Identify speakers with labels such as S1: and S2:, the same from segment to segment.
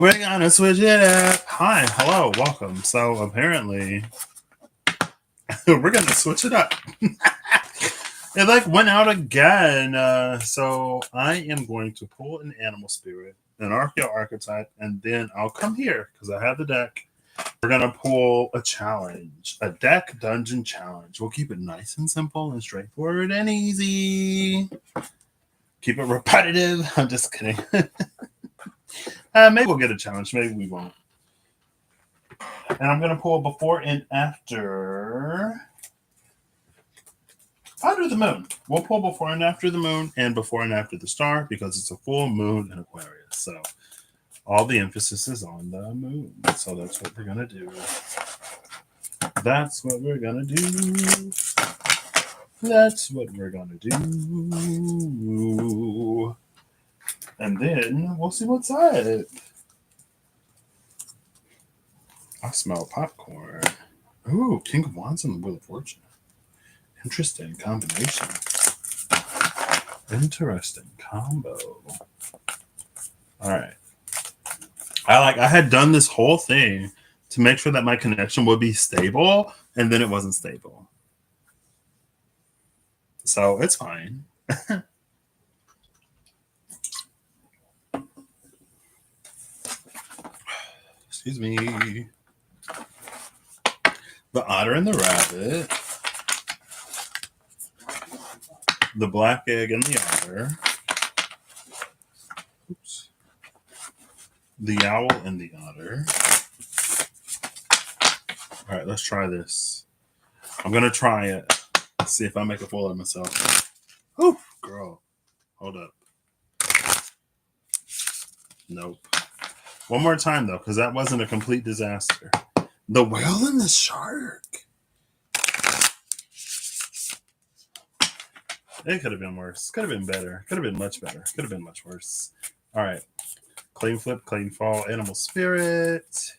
S1: We're gonna switch it up. Hi, hello, welcome. So apparently, we're gonna switch it up. It like went out again. So I am going to pull an animal spirit, an archeo archetype, and then I'll come here because I have the deck. We're gonna pull a challenge, a deck dungeon challenge. We'll keep it nice and simple and straightforward and easy. Keep it repetitive. I'm just kidding. Maybe we'll get a challenge. Maybe we won't. And I'm going to pull before and after. I'll do the moon. We'll pull before and after the moon and before and after the star because it's a full moon in Aquarius. So all the emphasis is on the moon. So that's what we're going to do. That's what we're going to do. That's what we're going to do. And then we'll see what's up. I smell popcorn. Ooh, King of Wands and the Wheel of Fortune. Interesting combination. Interesting combo. All right. I had done this whole thing to make sure that my connection would be stable, and then it wasn't stable. So it's fine. Excuse me. The otter and the rabbit. The black egg and the otter. Oops. The owl and the otter. All right, let's try this. I'm going to try it. See if I make a fool of myself. Oh, girl. Hold up. Nope. One more time, though, because that wasn't a complete disaster. The whale and the shark. It could have been worse. Could have been better. Could have been much better. Could have been much worse. All right. Clean flip, clean fall, animal spirit.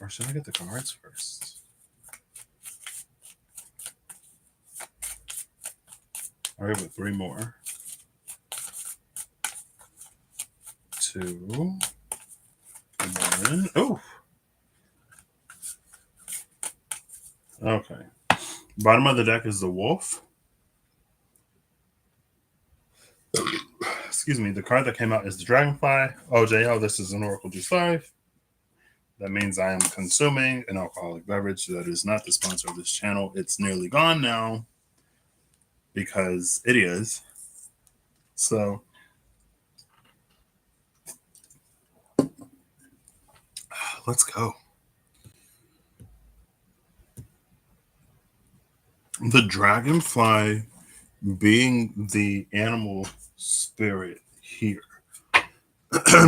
S1: Or should I get the cards first? All right, with 3 more. 2. 1. Oh. Okay. Bottom of the deck is the wolf. Excuse me. The card that came out is the dragonfly. OJO, this is an Oracle G5. That means I am consuming an alcoholic beverage that is not the sponsor of this channel. It's nearly gone now because it is. So let's go. The dragonfly being the animal spirit here.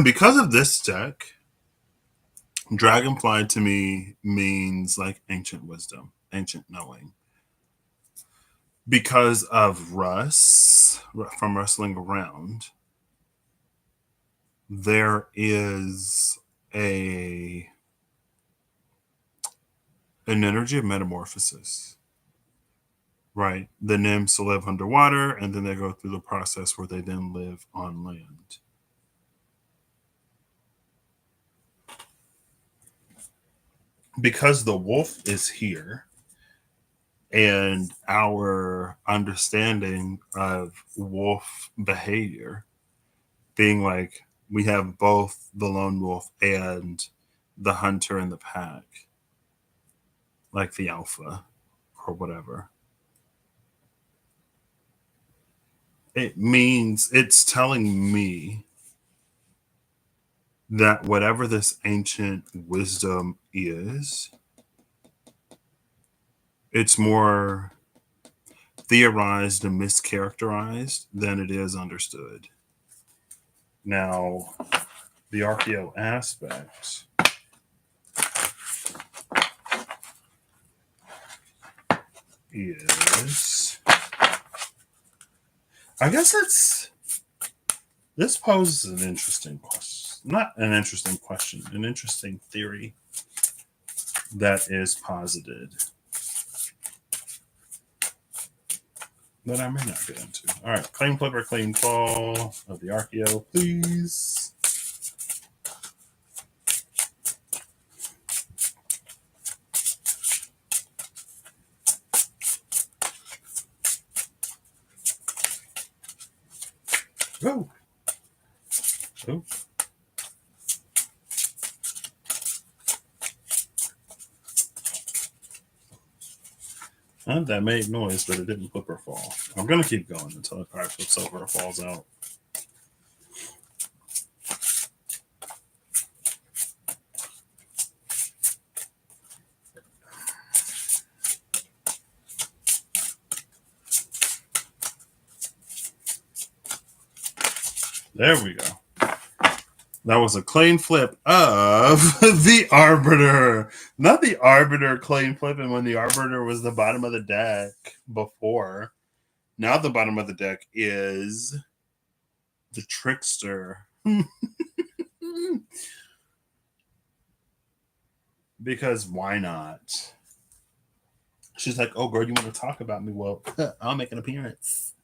S1: Because of this deck, dragonfly to me means like ancient wisdom, ancient knowing. Because of Russ, from Wrestling Around, there is an energy of metamorphosis. Right. The nymphs live underwater, and then they go through the process where they then live on land. Because the wolf is here, and our understanding of wolf behavior being like we have both the lone wolf and the hunter in the pack, like the alpha or whatever. It means it's telling me that whatever this ancient wisdom is, it's more theorized and mischaracterized than it is understood. Now, the archeo aspect is, I guess this poses an interesting question. Not an interesting question, an interesting theory that is posited. that I may not get into. All right, claim flipper, claim fall of the Archeo, please. Oh. Oh. That made noise, but it didn't flip or fall. I'm going to keep going until the card flips over or falls out. There we go. That was a claim flip of the Arbiter. Not the Arbiter claim flip, and when the Arbiter was the bottom of the deck before. Now the bottom of the deck is the Trickster. Because why not? She's like, oh, girl, you want to talk about me? Well, I'll make an appearance.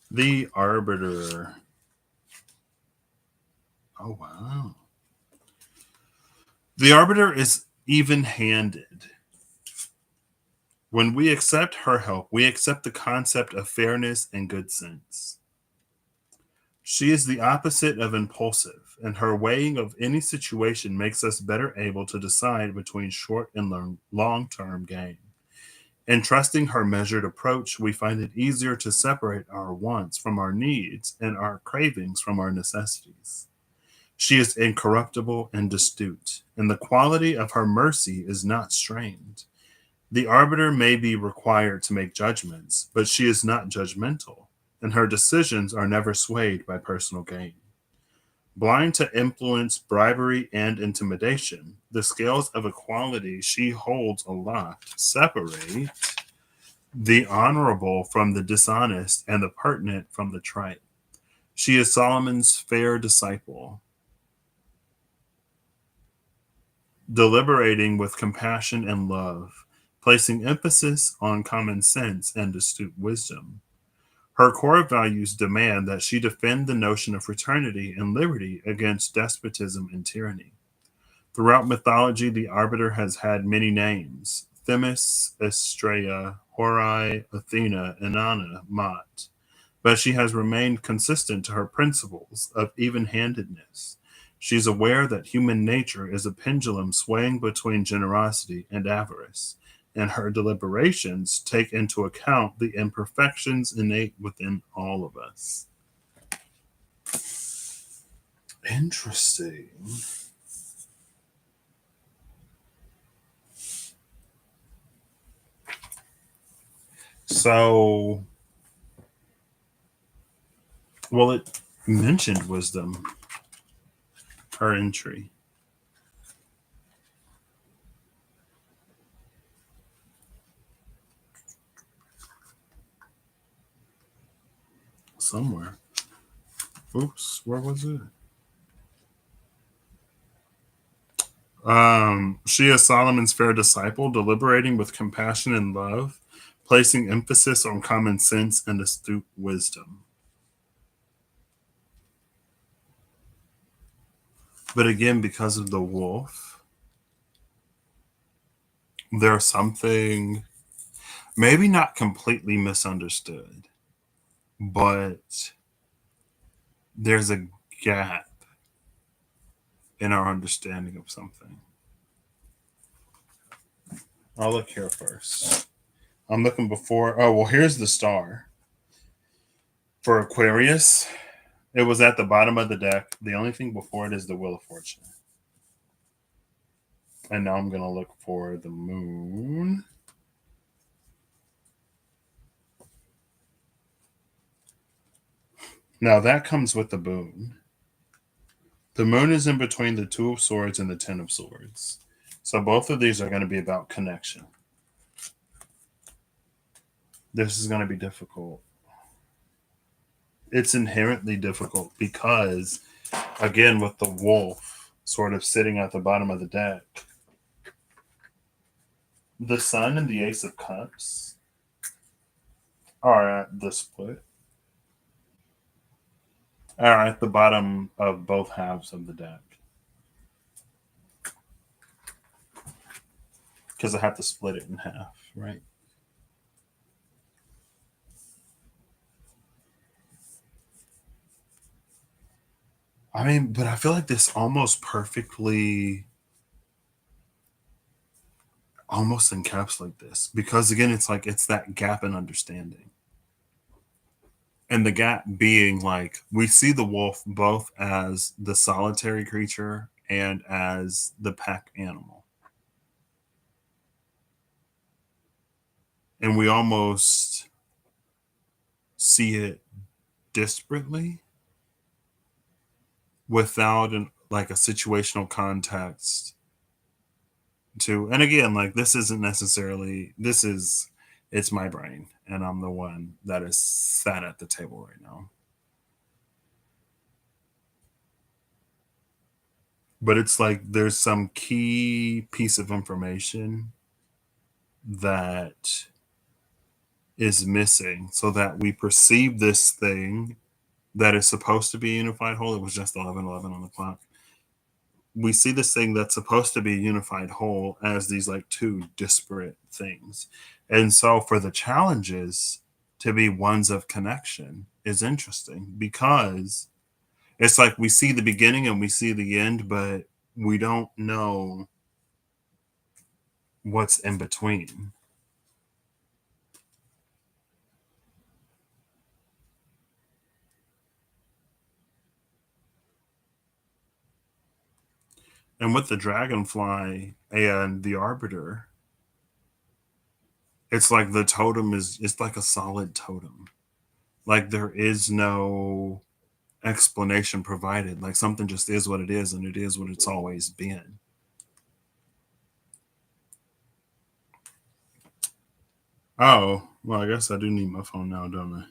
S1: The Arbiter. Oh, wow. The Arbiter is even-handed. When we accept her help, we accept the concept of fairness and good sense. She is the opposite of impulsive, and her weighing of any situation makes us better able to decide between short and long-term gain. In trusting her measured approach, we find it easier to separate our wants from our needs and our cravings from our necessities. She is incorruptible and astute, and the quality of her mercy is not strained. The Arbiter may be required to make judgments, but she is not judgmental, and her decisions are never swayed by personal gain. Blind to influence, bribery, and intimidation, the scales of equality she holds aloft separate the honorable from the dishonest and the pertinent from the trite. She is Solomon's fair disciple, deliberating with compassion and love, placing emphasis on common sense and astute wisdom. Her core values demand that she defend the notion of fraternity and liberty against despotism and tyranny. Throughout mythology, the Arbiter has had many names: Themis, Astrea, Horai, Athena, Inanna, Mot. But she has remained consistent to her principles of even-handedness. She is aware that human nature is a pendulum swaying between generosity and avarice, and her deliberations take into account the imperfections innate within all of us. Interesting. So, well, it mentioned wisdom, her entry. Somewhere. Oops, where was it? She is Solomon's fair disciple, deliberating with compassion and love, placing emphasis on common sense and astute wisdom. But again, because of the wolf, there's something maybe not completely misunderstood, but there's a gap in our understanding of something. I'll look here first. I'm looking before. Oh, well, here's the star. For Aquarius, it was at the bottom of the deck. The only thing before it is the Wheel of Fortune. And now I'm going to look for the moon. Now that comes with the boon. The moon is in between the Two of Swords and the Ten of Swords. So both of these are going to be about connection. This is going to be difficult. It's inherently difficult because, again, with the wolf sort of sitting at the bottom of the deck, The Sun and the Ace of Cups are at the split, are at the bottom of both halves of the deck. Because I have to split it in half, right? I mean, but I feel like this almost perfectly almost encapsulate this because again it's like it's that gap in understanding, and the gap being like we see the wolf both as the solitary creature and as the pack animal, and we almost see it disparately without like a situational context to, and again like this isn't necessarily, this is, it's my brain and I'm the one that is sat at the table right now, but it's like there's some key piece of information that is missing so that we perceive this thing that is supposed to be unified whole. It was just 11:11 on the clock. We see this thing that's supposed to be unified whole as these like two disparate things. And so for the challenges to be ones of connection is interesting because it's like we see the beginning and we see the end, but we don't know what's in between. And with the dragonfly and the arbiter, it's like the totem is, it's like a solid totem. Like there is no explanation provided. Like something just is what it is, and it is what it's always been. Oh, well, I guess I do need my phone now, don't I?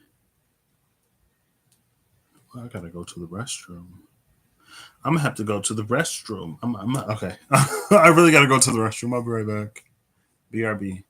S1: Well, I gotta go to the restroom. I'm gonna have to go to the restroom. Okay. I really gotta go to the restroom. I'll be right back. BRB.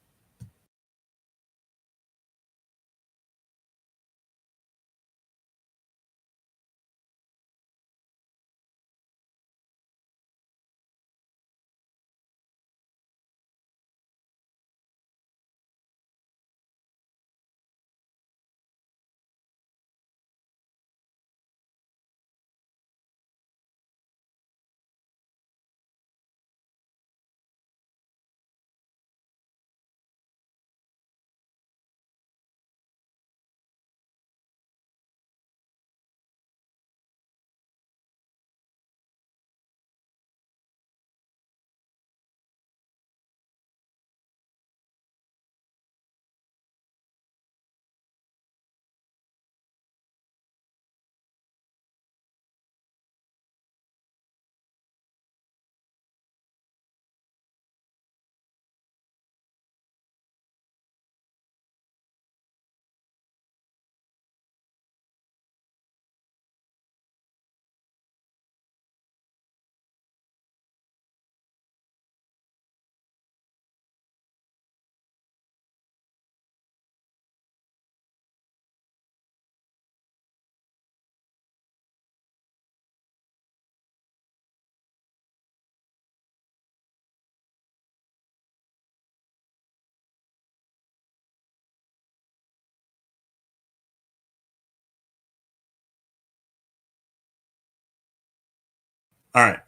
S1: All right.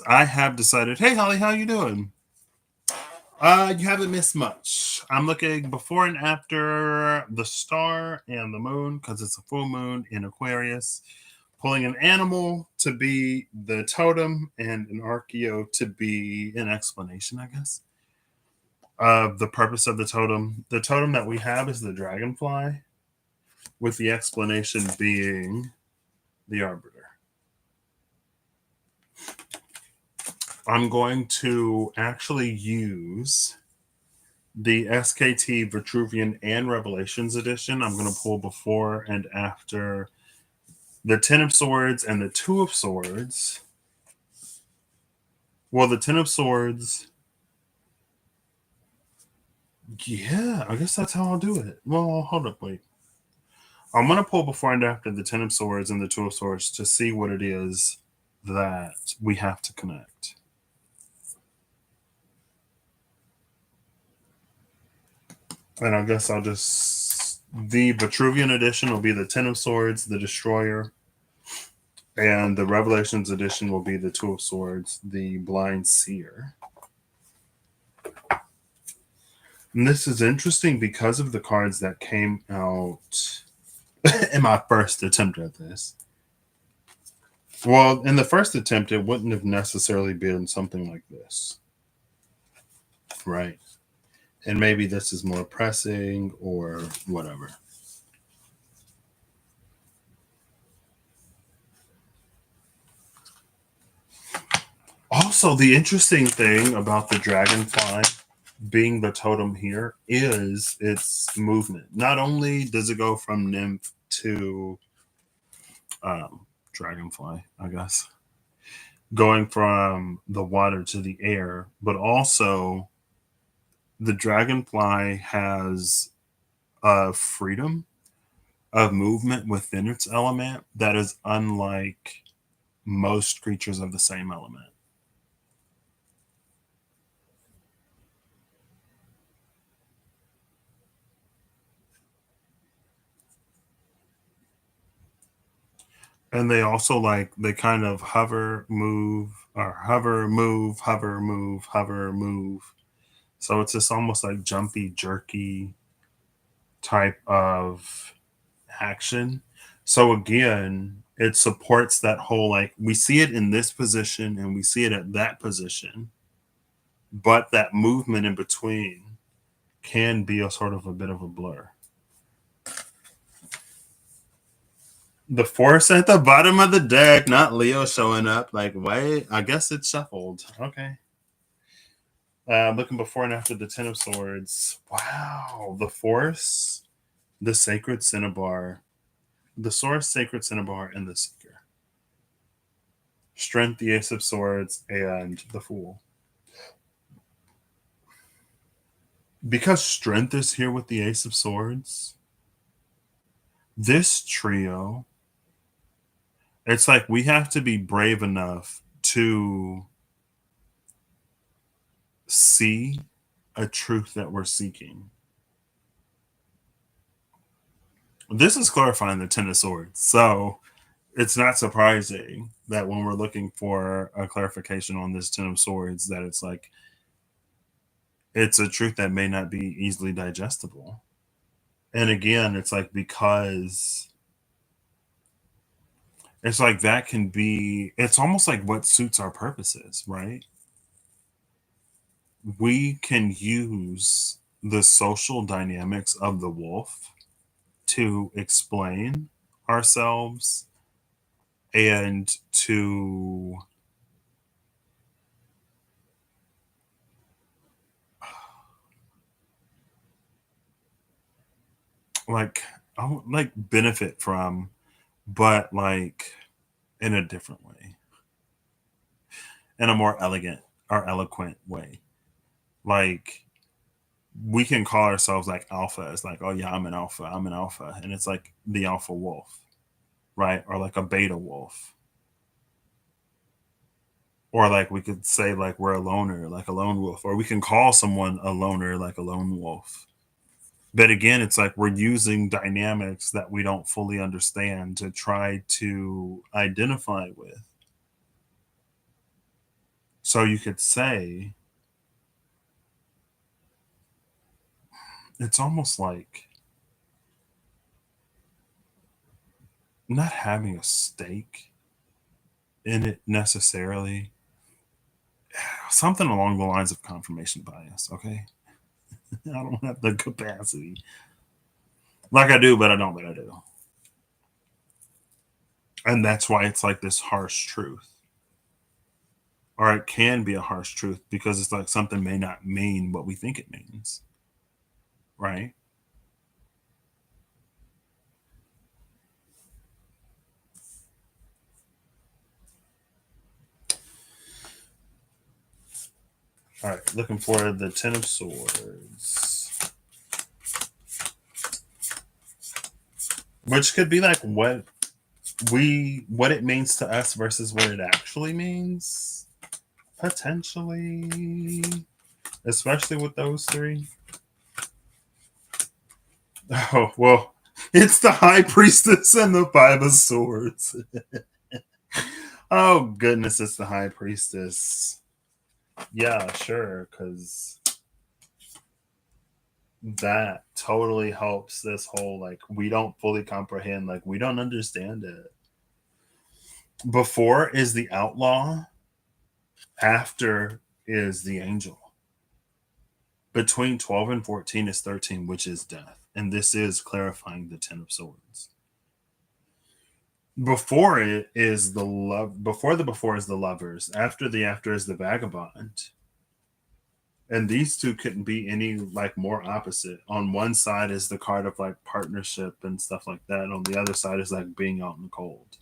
S1: I have decided. Hey, Holly, how you doing? You haven't missed much. I'm looking before and after the star and the moon because it's a full moon in Aquarius. Pulling an animal to be the totem and an archeo to be an explanation, I guess, of the purpose of the totem. The totem that we have is the dragonfly, with the explanation being the arbiter. I'm going to actually use the SKT Vitruvian and Revelations edition. I'm going to pull before and after the Ten of Swords and the Two of Swords. Well, the Ten of Swords Yeah, I guess that's how I'll do it. Well, hold up, wait. I'm gonna pull before and after the Ten of Swords and the Two of Swords to see what it is that we have to connect. And I guess I'll just the Vitruvian edition will be the Ten of Swords, the Destroyer, and the Revelations edition will be the Two of Swords, the Blind Seer. And this is interesting because of the cards that came out in my first attempt at this. Well, in the first attempt, it wouldn't have necessarily been something like this, right? And maybe this is more pressing or whatever. Also, the interesting thing about the dragonfly being the totem here is its movement. Not only does it go from nymph to dragonfly, I guess, going from the water to the air, but also the dragonfly has a freedom of movement within its element that is unlike most creatures of the same element. And they also like they kind of hover, move, or hover, move, hover, move, hover, move. So it's this almost like jumpy, jerky type of action. So again, it supports that whole like we see it in this position and we see it at that position, but that movement in between can be a sort of a bit of a blur. The force at the bottom of the deck, not Leo showing up. Like, wait, I guess it's shuffled. Okay. Looking before and after the Ten of Swords. Wow. The Force, the Sacred Cinnabar, the Source, Sacred Cinnabar, and the Seeker. Strength, the Ace of Swords, and the Fool. Because Strength is here with the Ace of Swords, this trio, it's like we have to be brave enough to see a truth that we're seeking. This is clarifying the Ten of Swords. So it's not surprising that when we're looking for a clarification on this Ten of Swords, that it's like it's a truth that may not be easily digestible. And again, it's like because it's like that can be it's almost like what suits our purposes, right? We can use the social dynamics of the wolf to explain ourselves and to like like benefit from, but like in a different way, in a more elegant or eloquent way. Like we can call ourselves like alpha. It's like, oh yeah, I'm an alpha. I'm an alpha, and it's like the alpha wolf, right? Or like a beta wolf, or like we could say like we're a loner, like a lone wolf, or we can call someone a loner, like a lone wolf. But again, it's like we're using dynamics that we don't fully understand to try to identify with. So you could say it's almost like not having a stake in it necessarily, something along the lines of confirmation bias. Okay. I don't have the capacity. Like I do, but I don't, but I do. And that's why it's like this harsh truth. Or it can be a harsh truth because it's like something may not mean what we think it means. Right. All right. Looking for the Ten of Swords. which could be like what it means to us versus what it actually means, potentially, especially with those three. Oh well, it's the High Priestess and the Five of Swords. Oh goodness, it's the High Priestess. Yeah, sure, because that totally helps this whole like we don't fully comprehend, like we don't understand it. Before is the outlaw, after is the angel. Between 12 and 14 is 13, which is death. And this is clarifying the Ten of Swords. Before it is the love, before is the lovers, after is the vagabond. And these two couldn't be any like more opposite. On one side is the card of like partnership and stuff like that. On the other side is like being out in the cold.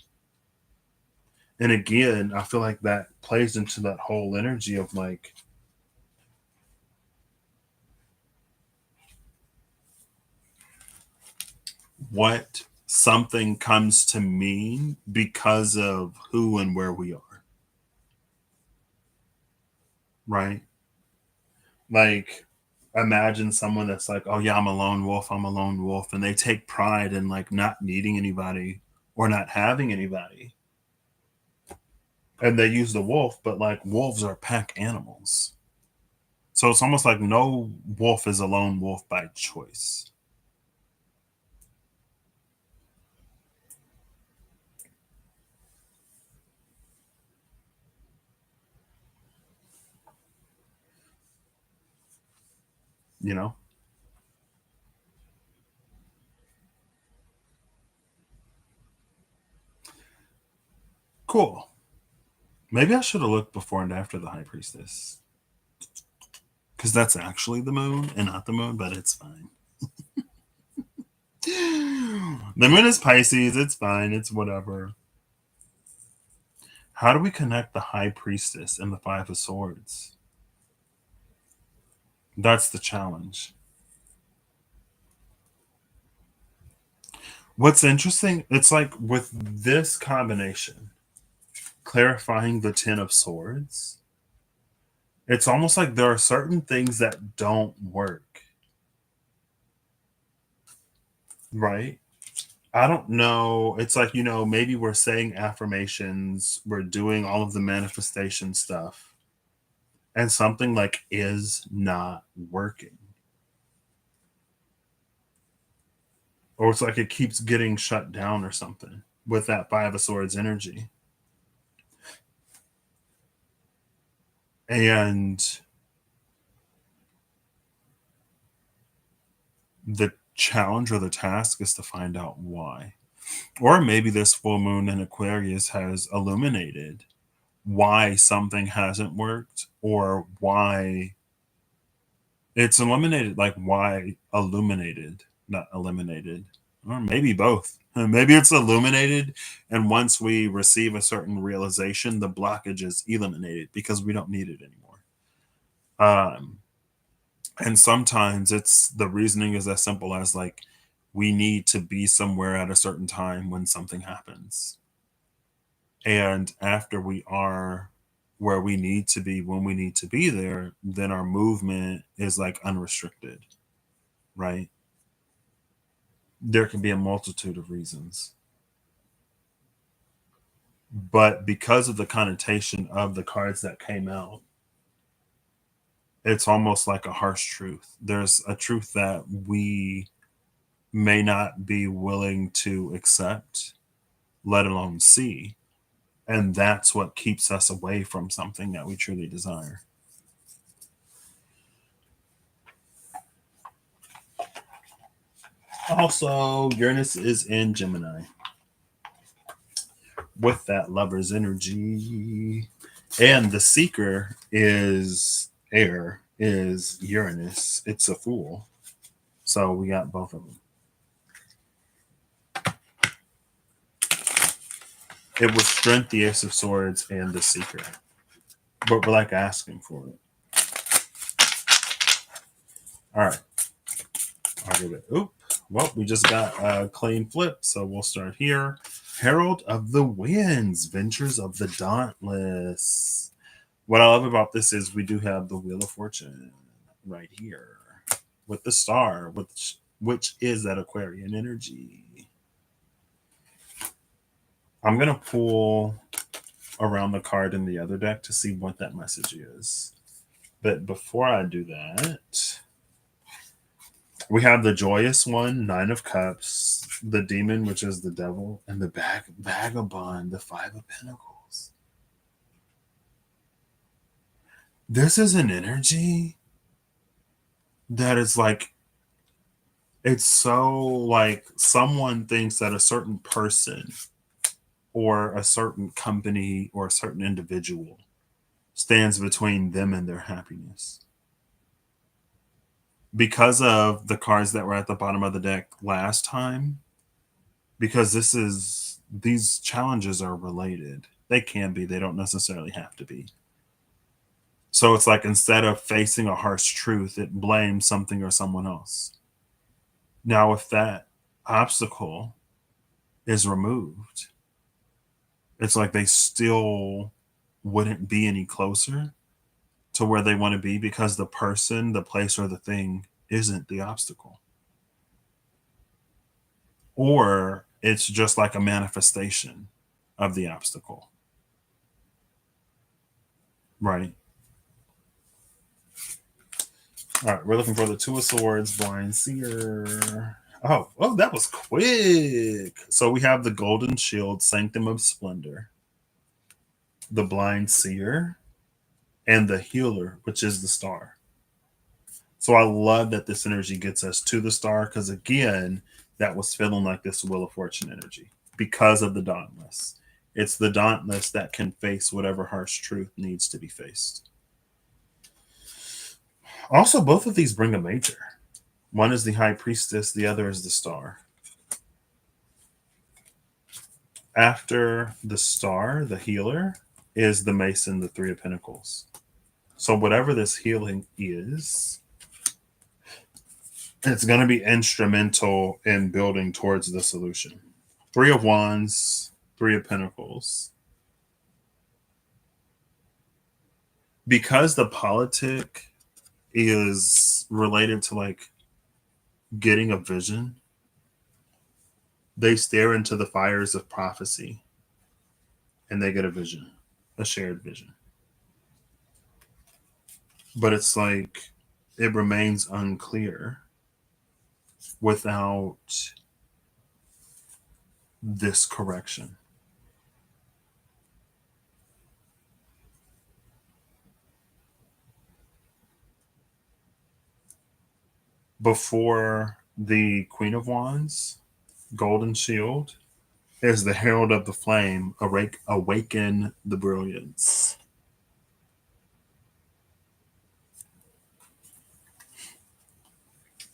S1: And again, I feel like that plays into that whole energy of like what something comes to mean because of who and where we are. Right? Like imagine someone that's like, "Oh yeah, I'm a lone wolf, I'm a lone wolf," and they take pride in like not needing anybody or not having anybody. And they use the wolf, but like wolves are pack animals. So it's almost like no wolf is a lone wolf by choice. You know? Cool. Maybe I should have looked before and after the High Priestess. Because that's actually the moon and not the moon, but it's fine. The moon is Pisces. It's fine. It's whatever. How do we connect the High Priestess and the Five of Swords? That's the challenge. What's interesting, it's like with this combination, clarifying the Ten of Swords, it's almost like there are certain things that don't work. Right? I don't know. It's like, maybe we're saying affirmations, we're doing all of the manifestation stuff, and something like is not working. Or it's like it keeps getting shut down or something with that Five of Swords energy. And the challenge or the task is to find out why. Or maybe this full moon in Aquarius has illuminated why something hasn't worked or why it's eliminated, like why illuminated, not eliminated, or maybe both. Maybe it's illuminated, and once we receive a certain realization, the blockage is eliminated because we don't need it anymore. Um, and sometimes it's the reasoning is as simple as like we need to be somewhere at a certain time when something happens, and after we are where we need to be when we need to be there, then our movement is like unrestricted, right? There can be a multitude of reasons. But because of the connotation of the cards that came out, it's almost like a harsh truth. There's a truth that we may not be willing to accept, let alone see. And that's what keeps us away from something that we truly desire. Also, Uranus is in Gemini with that lover's energy. And the seeker is air, is Uranus. It's a fool. So we got both of them. It was strength, the Ace of Swords, and the Seeker. But we're like asking for it. All right. I'll give it. Oop. Well, we just got a clean flip, so we'll start here. Herald of the Winds, Ventures of the Dauntless. What I love about this is we do have the Wheel of Fortune right here with the star, which is that Aquarian energy. I'm going to pull around the card in the other deck to see what that message is. But before I do that, we have the joyous one, Nine of Cups, the demon, which is the devil, and the vagabond, the Five of Pentacles. This is an energy that is like, it's so like someone thinks that a certain person or a certain company or a certain individual stands between them and their happiness. Because of the cards that were at the bottom of the deck last time, because these challenges are related. They can be, they don't necessarily have to be. So it's like instead of facing a harsh truth, it blames something or someone else. Now, if that obstacle is removed, it's like they still wouldn't be any closer to where they want to be because the person, the place, or the thing isn't the obstacle. Or it's just like a manifestation of the obstacle. Right. All right, we're looking for the Two of Swords, Blind Seer. Oh, that was quick. So we have the Golden Shield, Sanctum of Splendor, the Blind Seer, and the Healer, which is the Star. So I love that this energy gets us to the Star because, again, that was feeling like this Wheel of Fortune energy because of the Dauntless. It's the Dauntless that can face whatever harsh truth needs to be faced. Also, both of these bring a major. One is the High Priestess, the other is the Star. After the Star, the Healer, is the Mason, the Three of Pentacles. So whatever this healing is, it's going to be instrumental in building towards the solution. Three of Wands, Three of Pentacles. Because the politic is related to like getting a vision, they stare into the fires of prophecy and they get a vision, a shared vision. But it's like it remains unclear without this correction. Before the Queen of Wands, Golden Shield, is the Herald of the Flame, awaken the brilliance.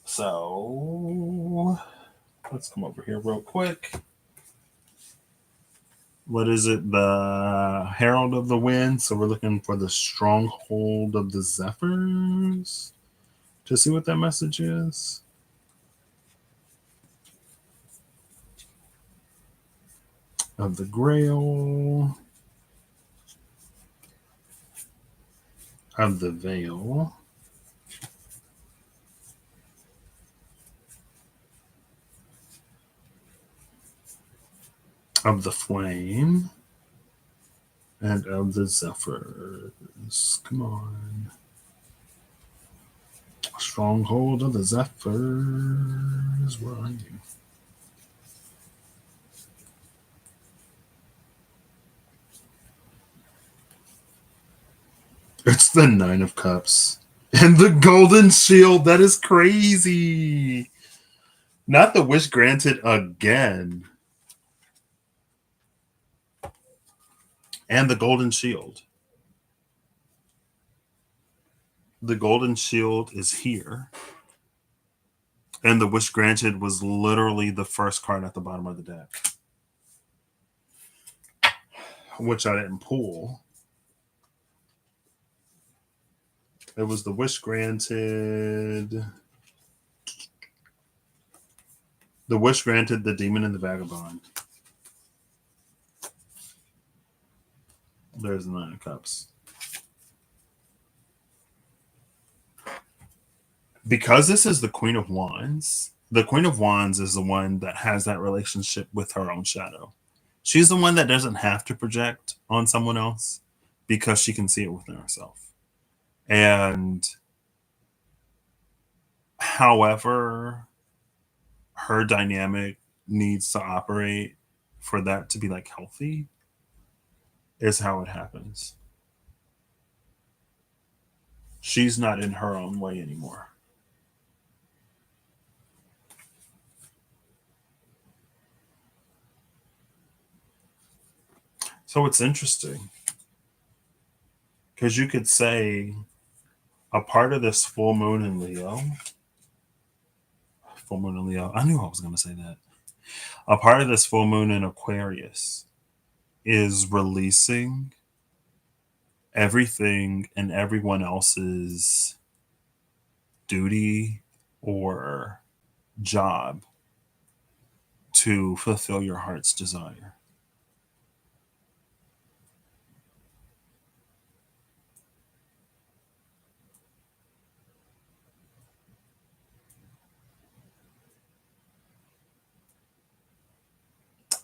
S1: So let's come over here real quick. What is it? The Herald of the Wind. So we're looking for the Stronghold of the Zephyrs to see what that message is. Of the Grail. Of the Veil. Of the Flame. And of the Zephyrs. Come on. Stronghold of the Zephyrs. Where are you? It's the Nine of Cups. And the Golden Shield. That is crazy. Not the wish granted again. And the Golden Shield. The Golden Shield is here. And the wish granted was literally the first card at the bottom of the deck, which I didn't pull. It was the wish granted. The wish granted, the demon and the vagabond. There's the Nine of Cups. Because this is the Queen of Wands, the Queen of Wands is the one that has that relationship with her own shadow. She's the one that doesn't have to project on someone else because she can see it within herself. And however her dynamic needs to operate for that to be like healthy is how it happens. She's not in her own way anymore. So it's interesting because you could say a part of this full moon in Leo, full moon in Leo, I knew I was going to say that. A part of this full moon in Aquarius is releasing everything and everyone else's duty or job to fulfill your heart's desire.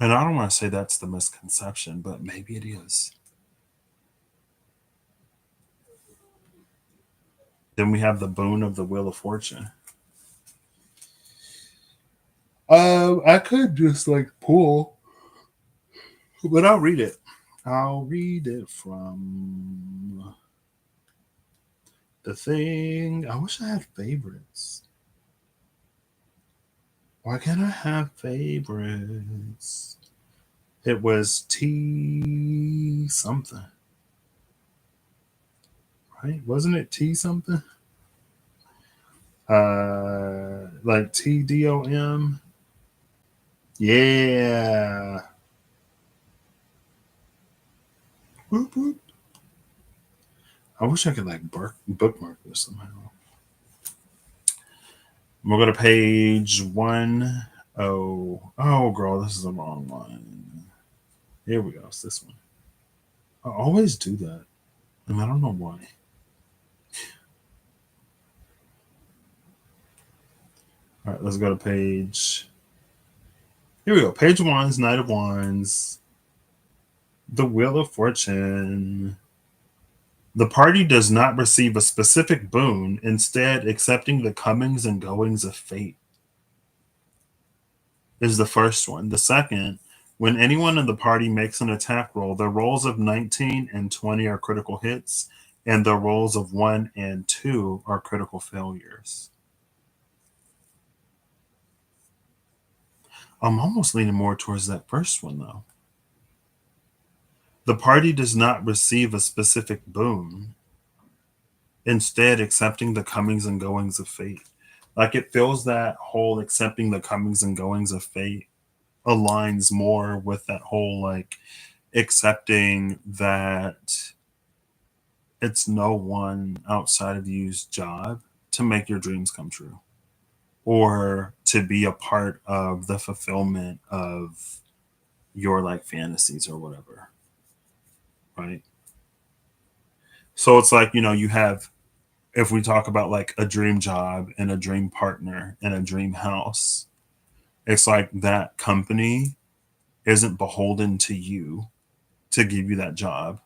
S1: And I don't want to say that's the misconception, but maybe it is. Then we have the boon of the Wheel of Fortune. I could just like pull, but I'll read it. I'll read it from the thing. I wish I had favorites. Why can't I have favorites? It was T something, right? Wasn't it T something? Like TDOM. Yeah. Boop, boop. I wish I could like bookmark this somehow. We'll go to page 1. Oh, girl, this is the wrong one. Here we go. It's this one. I always do that, and I don't know why. All right, let's go to page. Here we go. Page 1 is Knight of Wands. The Wheel of Fortune. The party does not receive a specific boon, instead accepting the comings and goings of fate is the first one. The second, when anyone in the party makes an attack roll, the rolls of 19 and 20 are critical hits, and the rolls of 1 and 2 are critical failures. I'm almost leaning more towards that first one, though. The party does not receive a specific boon, instead accepting the comings and goings of fate. Like it feels that whole accepting the comings and goings of fate aligns more with that whole like accepting that it's no one outside of you's job to make your dreams come true or to be a part of the fulfillment of your like fantasies or whatever, right? So it's like, you have, if we talk about like a dream job and a dream partner and a dream house, it's like that company isn't beholden to you to give you that job.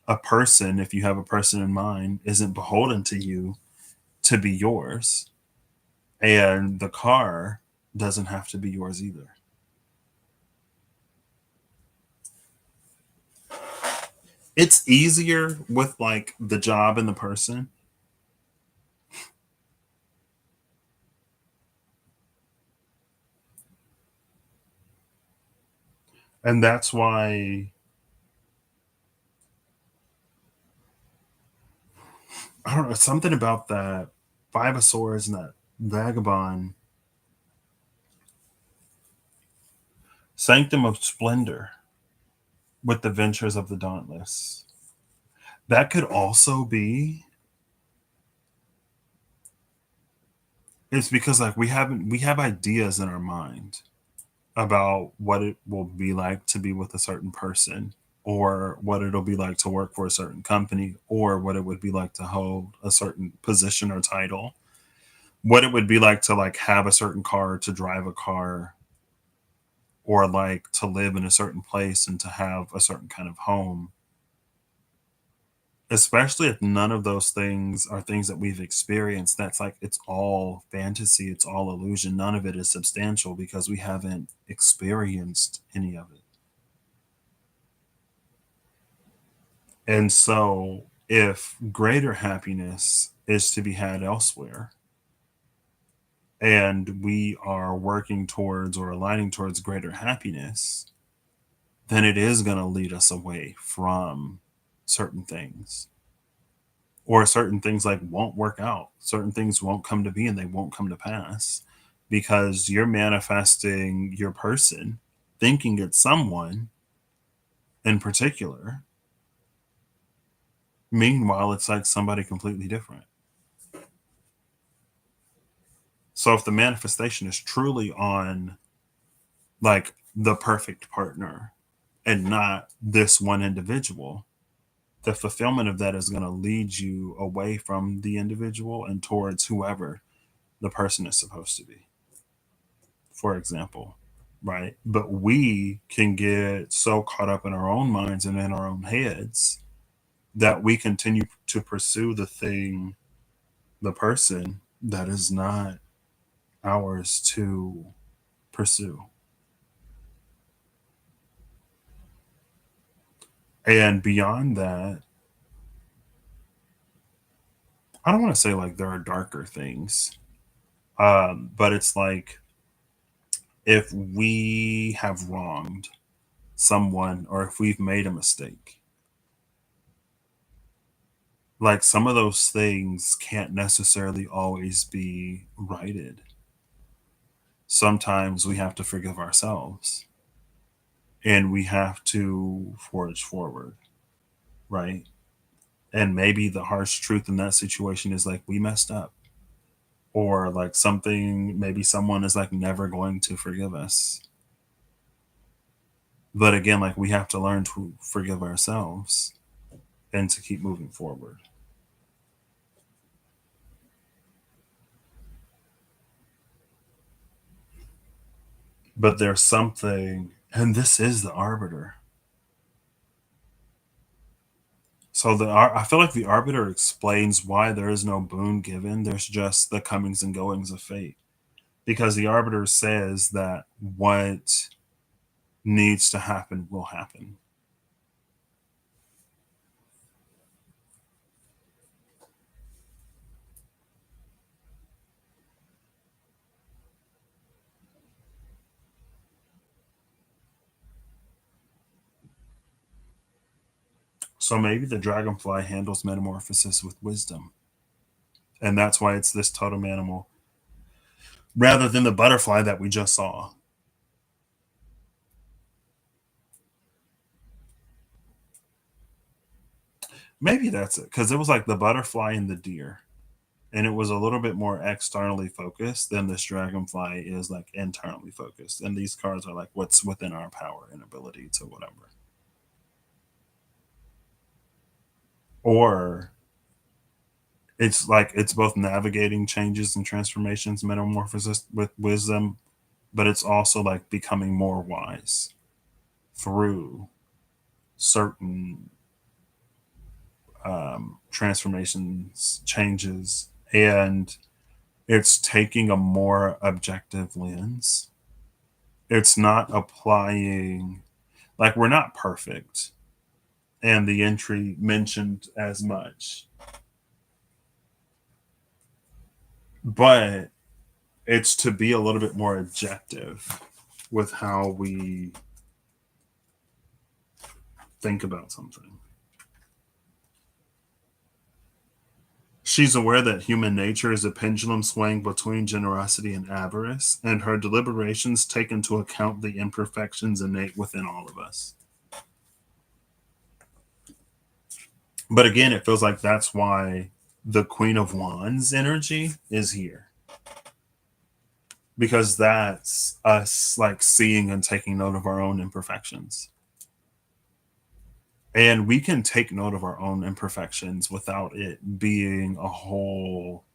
S1: A person, if you have a person in mind, isn't beholden to you to be yours. And the car doesn't have to be yours either. It's easier with like the job and the person. And that's why I don't know, something about that Five of Swords and that Vagabond Sanctum of Splendor with the Ventures of the Dauntless. That could also be It's because like we have ideas in our mind about what it will be like to be with a certain person, or what it'll be like to work for a certain company, or what it would be like to hold a certain position or title, what it would be like to like have a certain car, to drive a car, or like to live in a certain place and to have a certain kind of home. Especially if none of those things are things that we've experienced, that's like it's all fantasy, it's all illusion. None of it is substantial because we haven't experienced any of it. And so, if greater happiness is to be had elsewhere, and we are working towards or aligning towards greater happiness, then it is going to lead us away from certain things. Or certain things like won't work out. Certain things won't come to be and they won't come to pass because you're manifesting your person, thinking it's someone in particular. Meanwhile, it's like somebody completely different. So if the manifestation is truly on like the perfect partner and not this one individual, the fulfillment of that is going to lead you away from the individual and towards whoever the person is supposed to be, for example. Right. But we can get so caught up in our own minds and in our own heads that we continue to pursue the thing, the person that is not ours to pursue. And beyond that, I don't want to say like there are darker things, but it's like if we have wronged someone or if we've made a mistake, like some of those things can't necessarily always be righted. Sometimes we have to forgive ourselves and we have to forge forward, right? And maybe the harsh truth in that situation is like we messed up, or like something, maybe someone is like never going to forgive us. But again, like we have to learn to forgive ourselves and to keep moving forward. But there's something, and this is the arbiter. So I feel like the arbiter explains why there is no boon given. There's just the comings and goings of fate, because the arbiter says that what needs to happen will happen. So maybe the dragonfly handles metamorphosis with wisdom, and that's why it's this totem animal rather than the butterfly that we just saw. Maybe that's it, because it was like the butterfly and the deer, and it was a little bit more externally focused than this dragonfly is like internally focused. And these cards are like what's within our power and ability to whatever. Or it's like it's both navigating changes and transformations, metamorphosis with wisdom, but it's also like becoming more wise through certain transformations, changes, and it's taking a more objective lens. It's not applying, like, we're not perfect, and the entry mentioned as much, but it's to be a little bit more objective with how we think about something. She's aware that human nature is a pendulum swaying between generosity and avarice, and her deliberations take into account the imperfections innate within all of us. But again, it feels like that's why the Queen of Wands energy is here. because that's us like seeing and taking note of our own imperfections. And we can take note of our own imperfections without it being a whole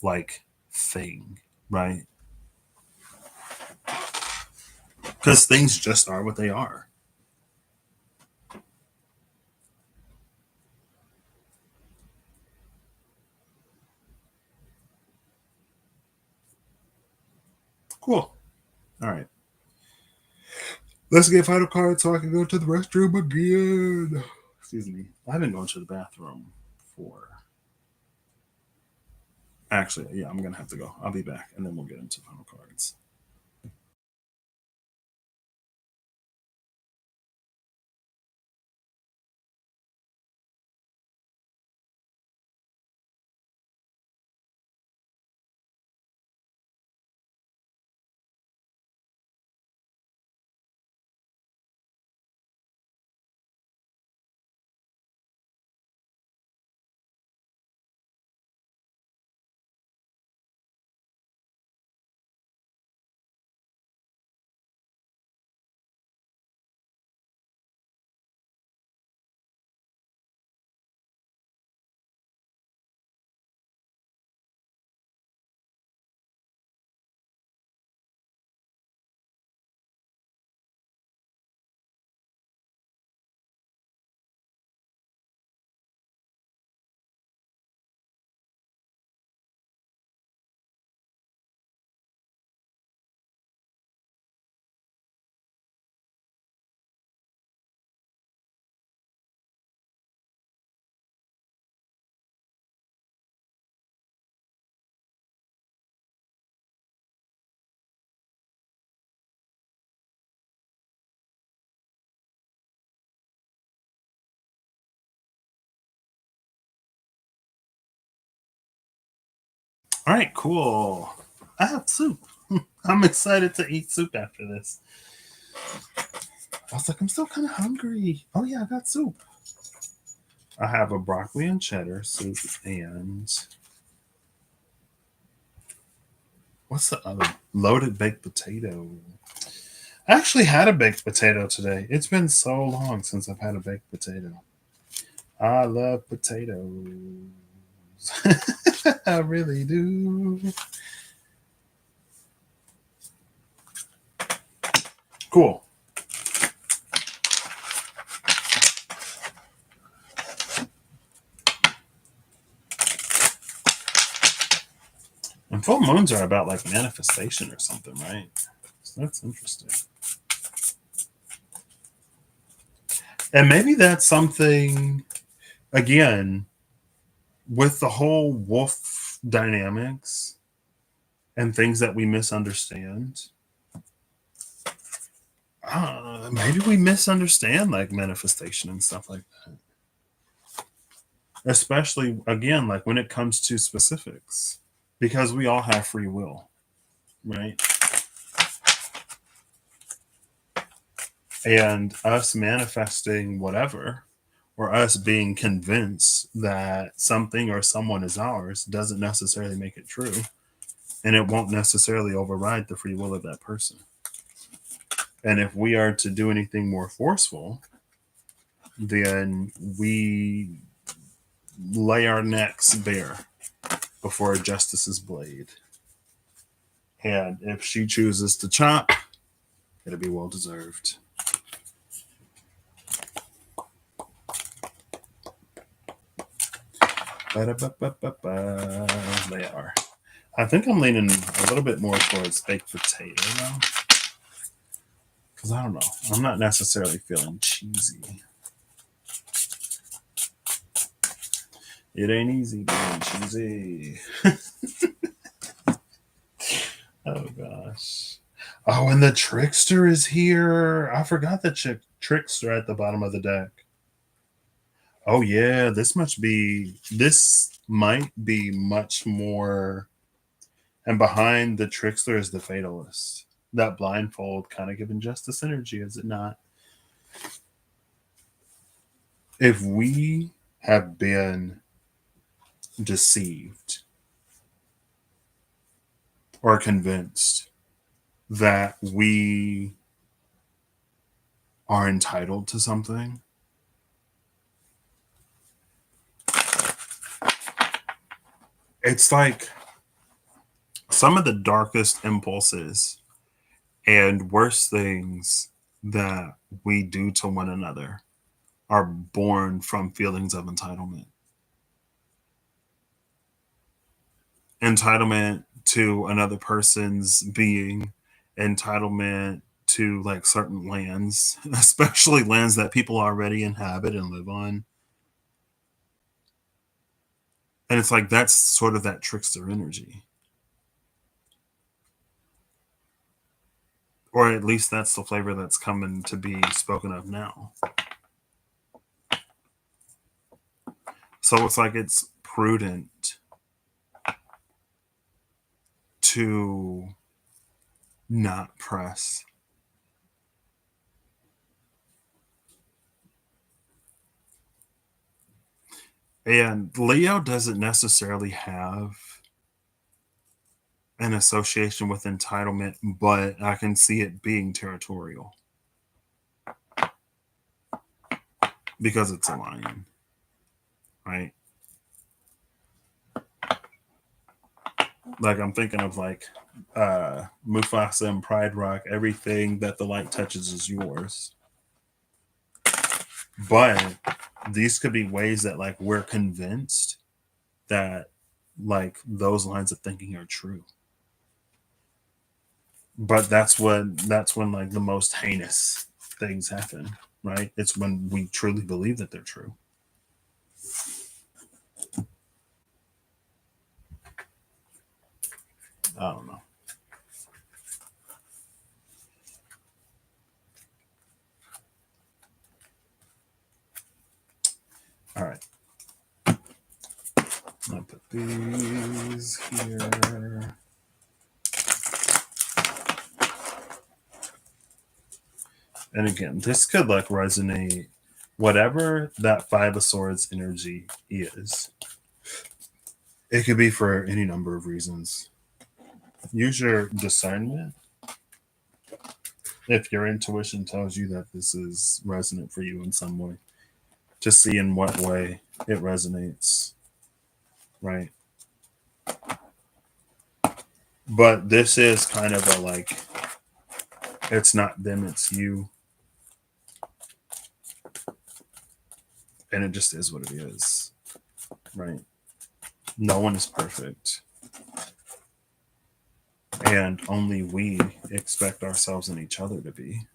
S1: like thing, right? Because things just are what they are. Cool. All right. Let's get final card so I can go to the restroom again. Excuse me. I've been going to the bathroom for. Actually, yeah, I'm going to have to go. I'll be back and then we'll get into final cards. All right, cool. I have soup. I'm excited to eat soup after this. I was like, I'm still kind of hungry. Oh, yeah, I got soup. I have a broccoli and cheddar soup and what's the other? Loaded baked potato. I actually had a baked potato today. It's been so long since I've had a baked potato. I love potatoes. I really do. Cool. And full moons are about like manifestation or something, right? So that's interesting. And maybe that's something, again, with the whole wolf dynamics and things that we misunderstand. Maybe we misunderstand like manifestation and stuff like that. Especially, again, like when it comes to specifics, because we all have free will, right? And us manifesting whatever, or us being convinced that something or someone is ours, doesn't necessarily make it true. And it won't necessarily override the free will of that person. And if we are to do anything more forceful, then we lay our necks bare before justice's blade. And if she chooses to chop, it'll be well deserved. Ba-da-ba-ba-ba-ba. They are. I think I'm leaning a little bit more towards baked potato now. Because I don't know. I'm not necessarily feeling cheesy. It ain't easy being cheesy. Oh, gosh. Oh, and the trickster is here. I forgot the trickster at the bottom of the deck. Oh, yeah. This might be much more. And behind the trickster is the fatalist. That blindfold kind of giving justice energy, is it not? If we have been deceived or convinced that we are entitled to something. It's like some of the darkest impulses and worst things that we do to one another are born from feelings of entitlement. Entitlement to another person's being, entitlement to like certain lands, especially lands that people already inhabit and live on. And it's like that's sort of that trickster energy. Or at least that's the flavor that's coming to be spoken of now. So it's like it's prudent to not press. And Leo doesn't necessarily have an association with entitlement, but I can see it being territorial because it's a lion, right? Like I'm thinking of like Mufasa and Pride Rock, everything that the light touches is yours. But these could be ways that like we're convinced that like those lines of thinking are true. But that's when like the most heinous things happen, right? It's when we truly believe that they're true. I don't know. All right. I'll put these here. And again, this could like resonate whatever that Five of Swords energy is. It could be for any number of reasons. Use your discernment if your intuition tells you that this is resonant for you in some way, to see in what way it resonates, right? But this is kind of a like, it's not them, it's you. And it just is what it is, right? No one is perfect. And only we expect ourselves and each other to be.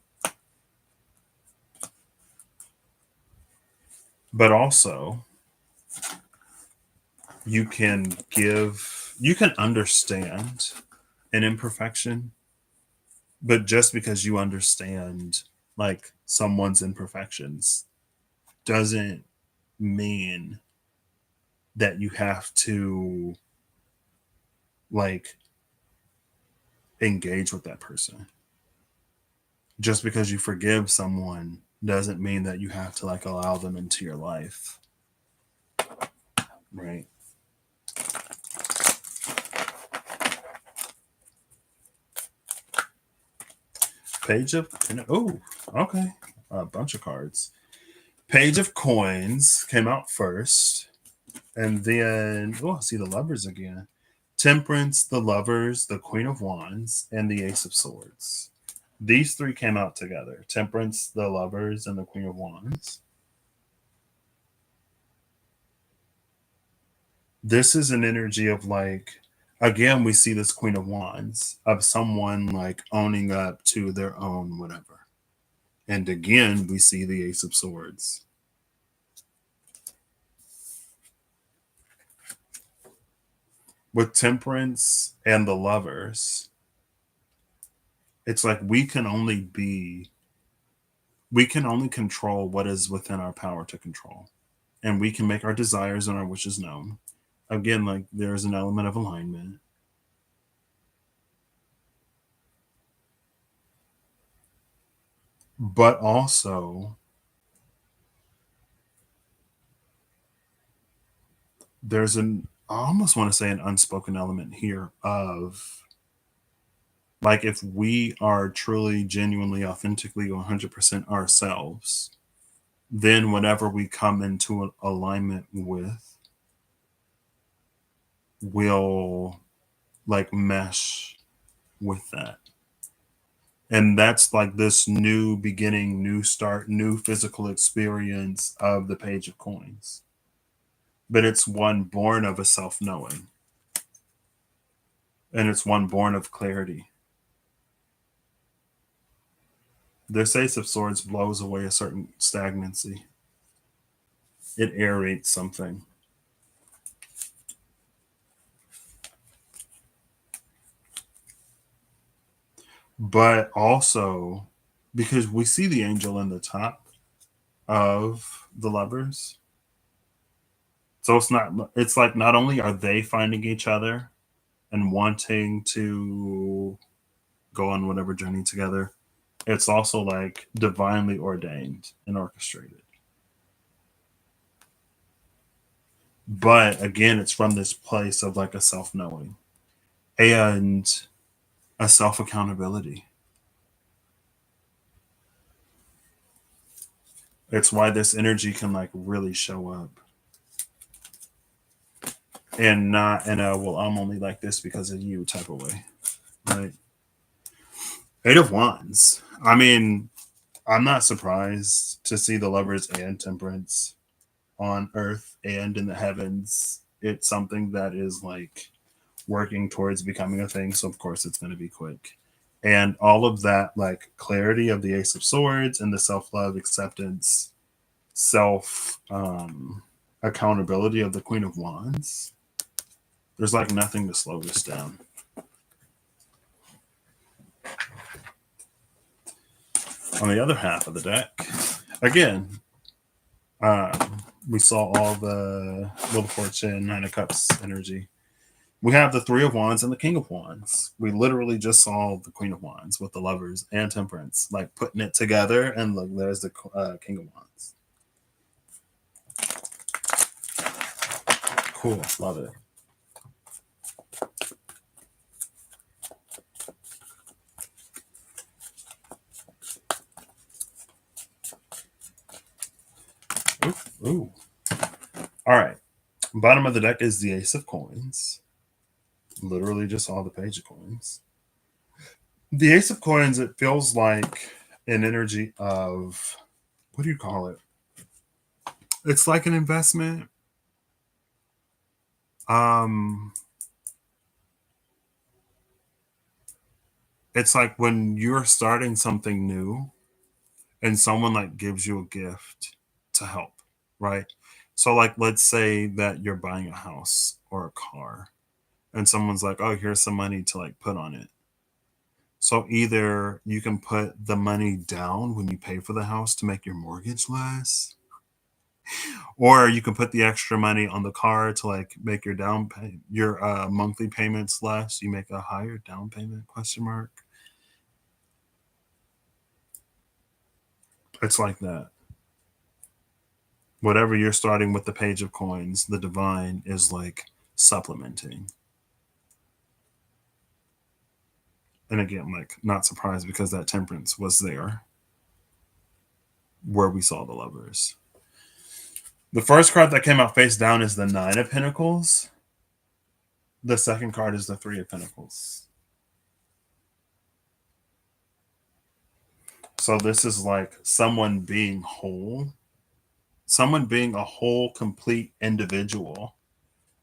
S1: But also, you can understand an imperfection, but just because you understand like someone's imperfections doesn't mean that you have to like engage with that person. Just because you forgive someone doesn't mean that you have to like allow them into your life, right? Page of oh, okay, a bunch of cards. Page of Coins came out first, and then oh, I see the Lovers again. Temperance, the Lovers, the Queen of Wands, and the Ace of Swords. These three came out together: Temperance, the Lovers, and the Queen of Wands. This is an energy of like, again, we see this Queen of Wands of someone like owning up to their own whatever. And again, we see the Ace of Swords. With Temperance and the Lovers, it's like we can only control what is within our power to control. And we can make our desires and our wishes known. Again, like there's an element of alignment. But also, there's an, I almost want to say an unspoken element here of Like if we are truly, genuinely, authentically 100% ourselves, then whatever we come into alignment with will like mesh with that. And that's like this new beginning, new start, new physical experience of the Page of Coins. But it's one born of a self knowing, and it's one born of clarity. This Ace of Swords blows away a certain stagnancy, it aerates something. But also, because we see the angel in the top of the lovers. So it's like not only are they finding each other and wanting to go on whatever journey together, it's also like divinely ordained and orchestrated. But again, it's from this place of like a self knowing and a self accountability. It's why this energy can like really show up and not in a, well, I'm only like this because of you type of way. Right. Eight of Wands. I mean, I'm not surprised to see the lovers and temperance on earth and in the heavens. It's something that is like working towards becoming a thing. So, of course, it's going to be quick. And all of that, like clarity of the Ace of Swords and the self love, acceptance, self accountability of the Queen of Wands. There's like nothing to slow this down. On the other half of the deck, again, we saw all the Wheel of Fortune, Nine of Cups energy. We have the Three of Wands and the King of Wands. We literally just saw the Queen of Wands with the lovers and temperance, like putting it together. And look, there's the King of Wands. Cool. Love it. Ooh. Ooh. All right. Bottom of the deck is the Ace of Coins. Literally just saw the Page of Coins. The Ace of Coins, it feels like an energy of, what do you call it? It's like an investment. Um, it's like when you're starting something new and someone like gives you a gift to help, right? So like let's say that you're buying a house or a car and someone's like, "Oh, here's some money to like put on it." So either you can put the money down when you pay for the house to make your mortgage less, or you can put the extra money on the car to like make your your monthly payments less. You make a higher down payment question mark. It's like that. Whatever you're starting with the Page of Coins, the divine is like supplementing. And again, like not surprised because that temperance was there where we saw the lovers. The first card that came out face down is the Nine of Pentacles. The second card is the Three of Pentacles. So this is like someone being whole, someone being a whole, complete individual,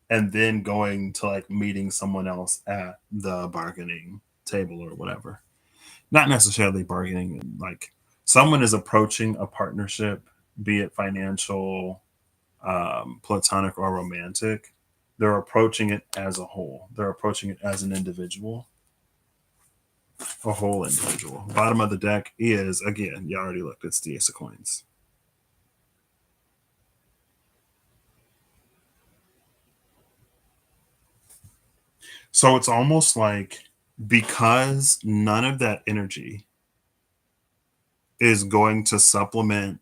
S1: and then going to like meeting someone else at the bargaining table or whatever. Not necessarily bargaining, like someone is approaching a partnership, be it financial, platonic, or romantic. They're approaching it as a whole. They're approaching it as an individual, a whole individual. Bottom of the deck is, again, you already looked, it's the Ace of Coins. So it's almost like because none of that energy is going to supplement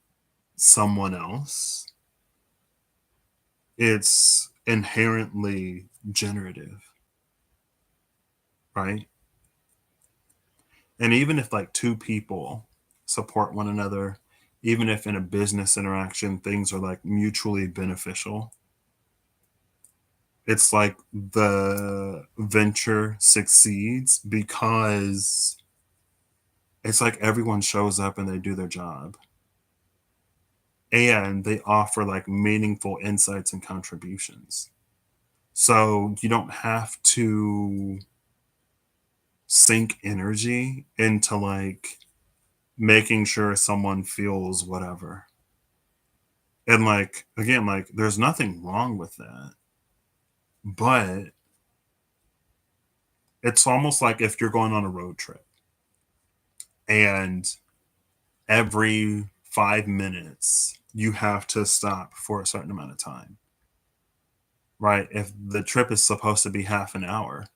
S1: someone else, it's inherently generative, right? And even if like two people support one another, even if in a business interaction things are like mutually beneficial, it's like the venture succeeds because it's like everyone shows up and they do their job and they offer like meaningful insights and contributions. So you don't have to sink energy into like making sure someone feels whatever. And like, again, like there's nothing wrong with that. But it's almost like if you're going on a road trip and every 5 minutes you have to stop for a certain amount of time, right? If the trip is supposed to be half an hour,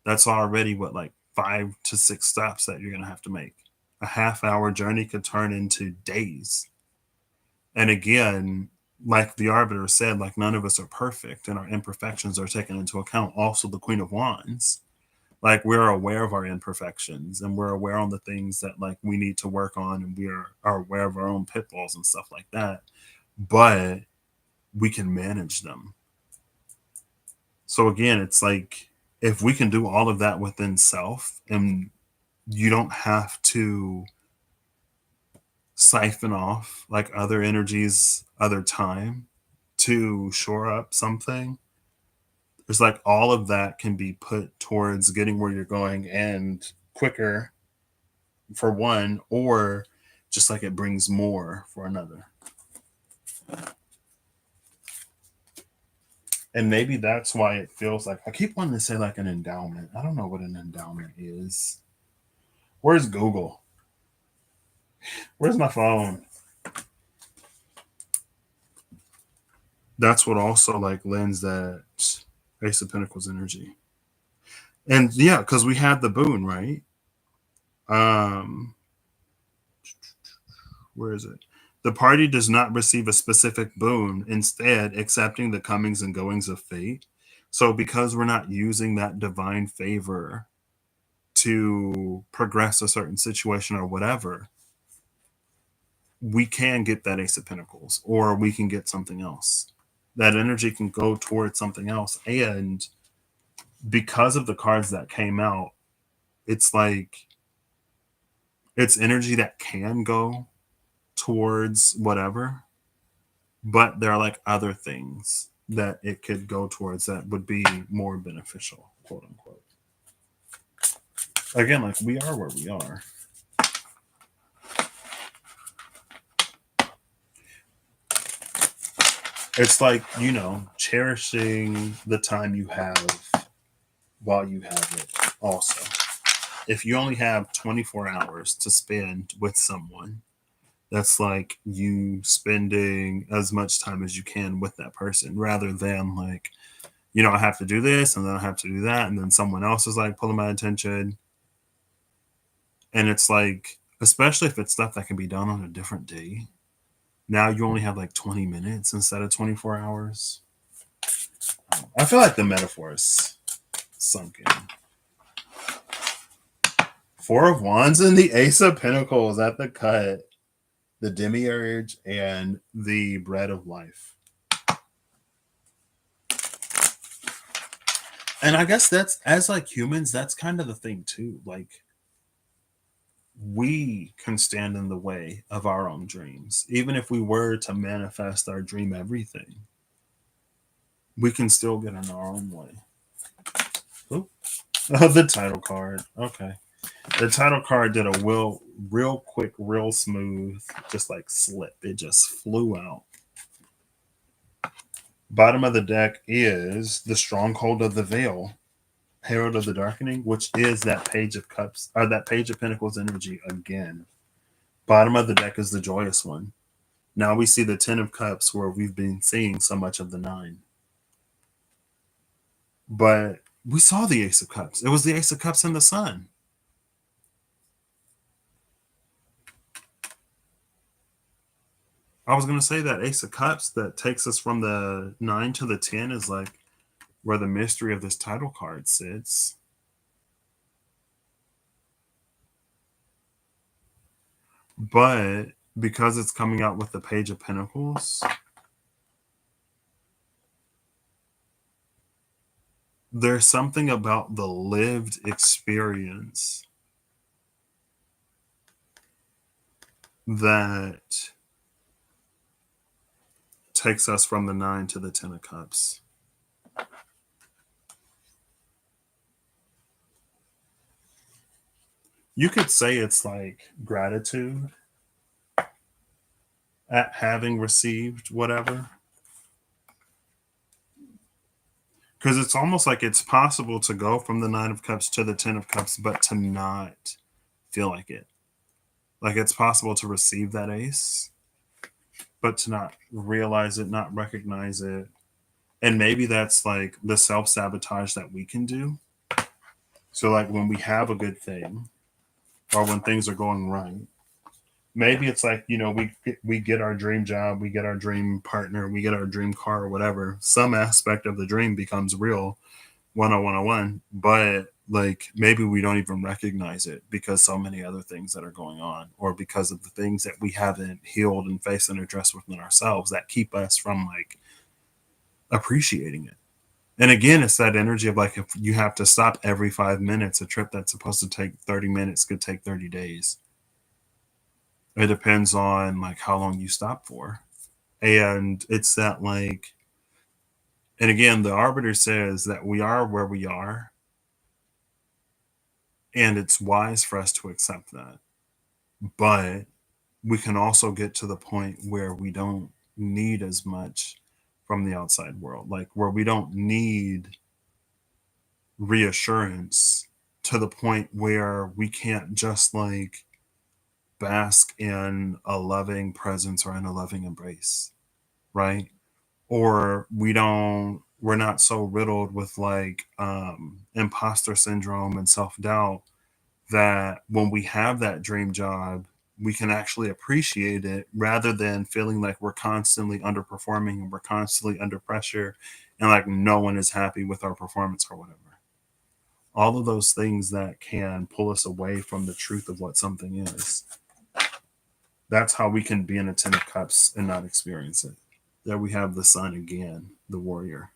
S1: that's already what, like 5 to 6 stops that you're going to have to make. A half-hour journey could turn into days. And again, like the arbiter said, like none of us are perfect and our imperfections are taken into account. Also, the Queen of Wands, like we're aware of our imperfections and we're aware on the things that like we need to work on, and are aware of our own pitfalls and stuff like that, but we can manage them. So again, it's like if we can do all of that within self, and you don't have to siphon off like other energies, other time to shore up something. It's like all of that can be put towards getting where you're going and quicker for one, or just like it brings more for another. And maybe that's why it feels like I keep wanting to say like an endowment. I don't know what an endowment is. Where's Google? Where's my phone? That's what also like lends that Ace of Pentacles energy. And yeah, because we had the boon, right? Um, where is it? The party does not receive a specific boon, instead, accepting the comings and goings of fate. So, because we're not using that divine favor to progress a certain situation or whatever, we can get that Ace of Pentacles or we can get something else. That energy can go towards something else. And because of the cards that came out, it's like it's energy that can go towards whatever, but there are like other things that it could go towards that would be more beneficial, quote unquote. Again, like we are where we are. It's like, cherishing the time you have while you have it. Also, if you only have 24 hours to spend with someone, that's like you spending as much time as you can with that person rather than like, I have to do this and then I have to do that. And then someone else is like pulling my attention. And it's like, especially if it's stuff that can be done on a different day. Now you only have like 20 minutes instead of 24 hours. I feel like the metaphor is sunk in. Four of Wands and the Ace of Pentacles at the cut, the Demiurge, and the Bread of Life. And I guess that's, as like humans, that's kind of the thing too. Like, we can stand in the way of our own dreams. Even if we were to manifest our dream everything, we can still get in our own way. Ooh. Oh, the title card. Okay. The title card did a real quick, real smooth, just like slip. It just flew out. Bottom of the deck is the Stronghold of the Veil, Herald of the Darkening, which is that Page of Cups, or that Page of Pentacles energy again. Bottom of the deck is the Joyous One. Now we see the Ten of Cups where we've been seeing so much of the Nine. But we saw the Ace of Cups. It was the Ace of Cups and the Sun. I was going to say that Ace of Cups that takes us from the 9 to the 10 is like where the mystery of this title card sits. But because it's coming out with the Page of Pentacles, there's something about the lived experience that takes us from the 9 to the 10 of Cups. You could say it's like gratitude at having received whatever. Because it's almost like it's possible to go from the 9 of Cups to the 10 of Cups, but to not feel like it. Like it's possible to receive that ace, but to not realize it, not recognize it. And maybe that's like the self sabotage that we can do. So, like when we have a good thing or when things are going right, maybe it's like, we get our dream job, we get our dream partner, we get our dream car or whatever. Some aspect of the dream becomes real 10101, but like maybe we don't even recognize it because so many other things that are going on, or because of the things that we haven't healed and faced and addressed within ourselves that keep us from like appreciating it. And again, it's that energy of like, if you have to stop every 5 minutes, a trip that's supposed to take 30 minutes could take 30 days. It depends on like how long you stop for. And it's that like, and again, the arbiter says that we are where we are, and it's wise for us to accept that. But we can also get to the point where we don't need as much from the outside world, like where we don't need reassurance to the point where we can't just like bask in a loving presence or in a loving embrace, right? Or we're not so riddled with like imposter syndrome and self-doubt that when we have that dream job, we can actually appreciate it rather than feeling like we're constantly underperforming and we're constantly under pressure and like no one is happy with our performance or whatever. All of those things that can pull us away from the truth of what something is. That's how we can be in a 10 of Cups and not experience it. There we have the Sun again, the warrior.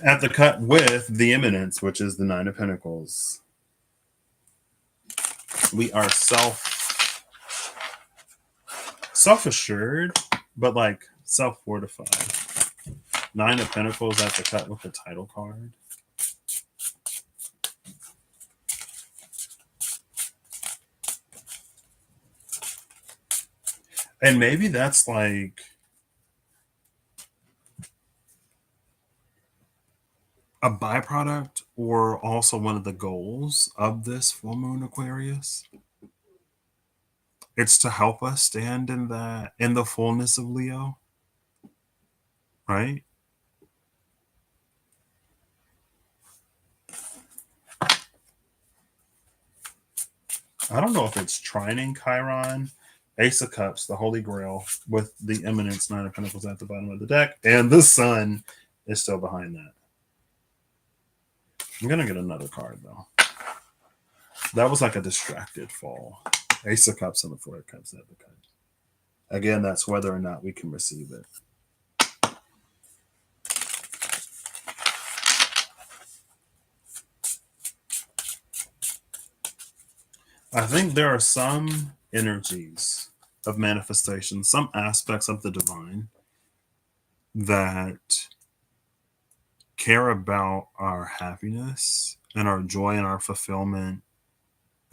S1: At the cut with the Eminence, which is the 9 of Pentacles. We are self-assured, but like self-fortified. 9 of Pentacles at the cut with the title card. And maybe that's like a byproduct or also one of the goals of this full moon Aquarius. It's to help us stand in the fullness of Leo, right? I don't know if it's trining Chiron, Ace of Cups, the Holy Grail, with the Eminence, 9 of Pentacles at the bottom of the deck, and the Sun is still behind that. I'm gonna get another card though. That was like a distracted fall. Ace of Cups and the 4 of Cups at the cut. Again, that's whether or not we can receive it. I think there are some energies of manifestation, some aspects of the divine that care about our happiness and our joy and our fulfillment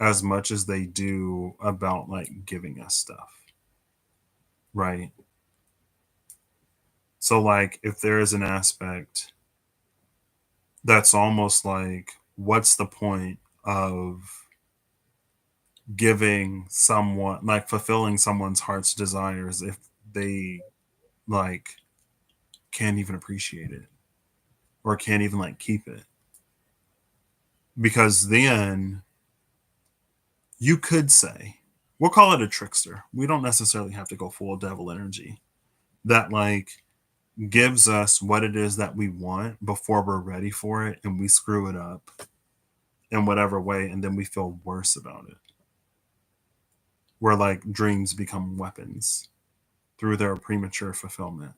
S1: as much as they do about like giving us stuff. Right. So, like, if there is an aspect that's almost like, what's the point of giving someone, like, fulfilling someone's heart's desires if they, like, can't even appreciate it or can't even, like, keep it? Because then you could say, we'll call it a trickster. We don't necessarily have to go full devil energy. That, like, gives us what it is that we want before we're ready for it, and we screw it up in whatever way, and then we feel worse about it. where like dreams become weapons through their premature fulfillment.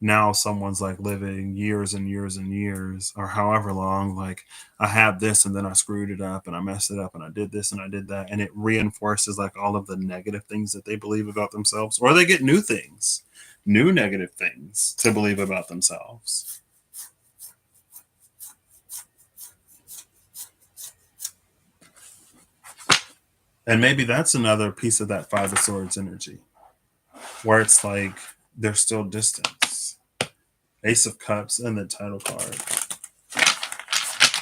S1: Now someone's like living years and years and years or however long, like I have this and then I screwed it up and I messed it up and I did this and I did that, and it reinforces like all of the negative things that they believe about themselves, or they get new things, new negative things to believe about themselves. And maybe that's another piece of that Five of Swords energy, where it's like there's still distance. Ace of Cups and the title card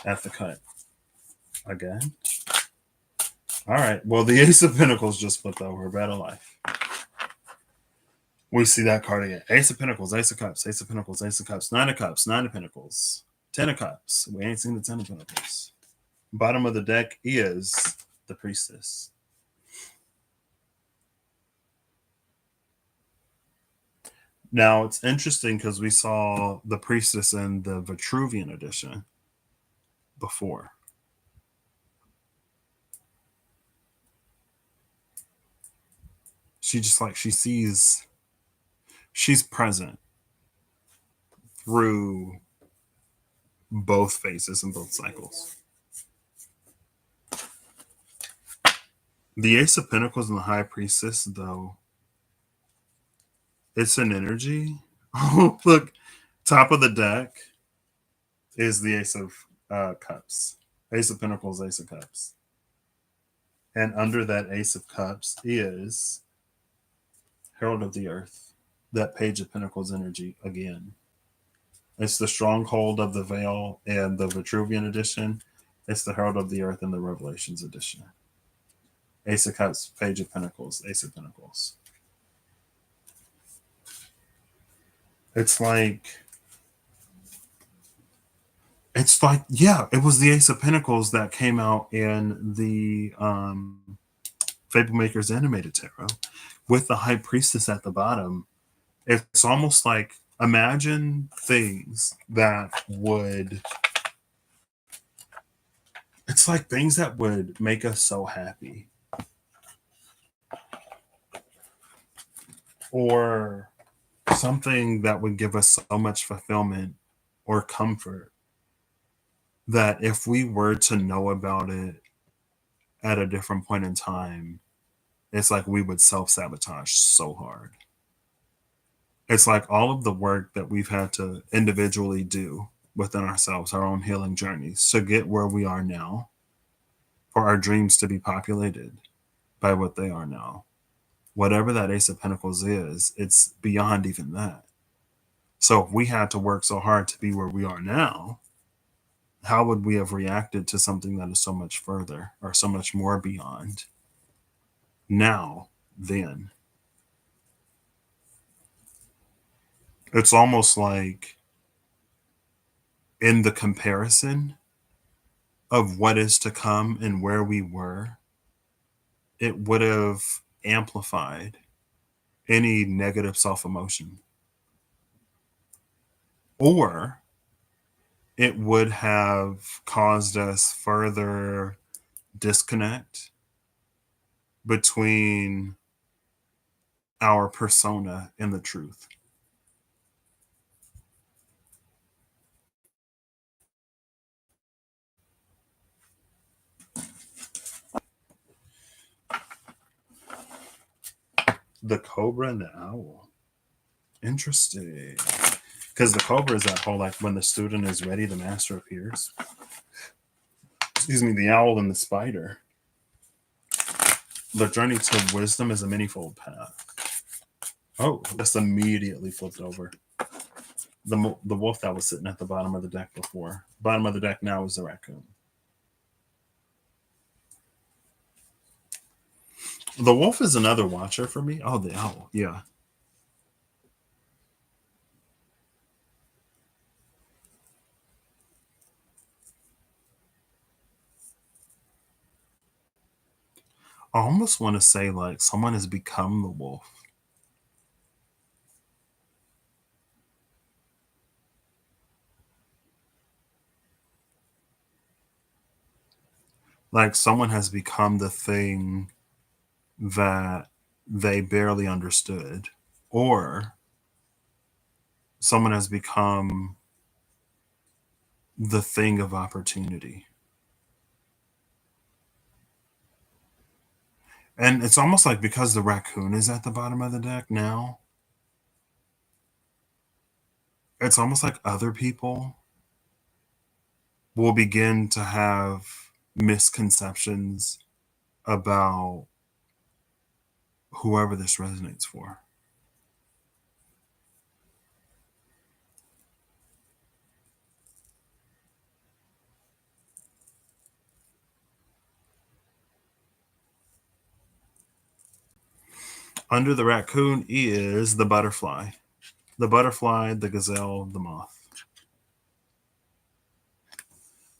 S1: at the cut again. All right. Well, the Ace of Pentacles just flipped over. Better life. We see that card again. Ace of Pentacles, Ace of Cups, Ace of Pentacles, Ace of Cups, Nine of Cups, Nine of Pentacles, Ten of Cups. We ain't seen the Ten of Pentacles. Bottom of the deck is the Priestess. Now, it's interesting because we saw the Priestess in the Vitruvian edition before. She just like, she sees, she's present through both phases and both cycles. The Ace of Pentacles and the High Priestess, though, it's an energy. Oh, look, top of the deck is the Ace of Cups. Ace of Pentacles, Ace of Cups. And under that Ace of Cups is Herald of the Earth, that Page of Pentacles energy again. It's the Stronghold of the Veil and the Vitruvian edition. It's the Herald of the Earth and the Revelations edition. Ace of Cups, Page of Pentacles, Ace of Pentacles. It's like, yeah, it was the Ace of Pentacles that came out in the Fable Makers animated tarot with the High Priestess at the bottom. It's almost like, imagine things that would, it's like things that would make us so happy, or something that would give us so much fulfillment or comfort that if we were to know about it at a different point in time, it's like we would self-sabotage so hard. It's like all of the work that we've had to individually do within ourselves, our own healing journeys, to get where we are now, for our dreams to be populated by what they are now. Whatever that Ace of Pentacles is, it's beyond even that. So if we had to work so hard to be where we are now, how would we have reacted to something that is so much further or so much more beyond now then? It's almost like, in the comparison of what is to come and where we were, it would have amplified any negative self-emotion, or it would have caused us further disconnect between our persona and the truth. The Cobra and the Owl. Interesting. Because the Cobra is that whole, like, when the student is ready, the master appears. Excuse me, the Owl and the Spider. The journey to wisdom is a many-fold path. Oh, just immediately flipped over. The wolf that was sitting at the bottom of the deck before. Bottom of the deck now is the raccoon. The wolf is another watcher for me. Oh, the owl. Yeah. I almost want to say like someone has become the wolf. Like someone has become the thing that they barely understood, or someone has become the thing of opportunity. And it's almost like because the raccoon is at the bottom of the deck now, it's almost like other people will begin to have misconceptions about whoever this resonates for. Under the raccoon is the butterfly. The butterfly, the gazelle, the moth.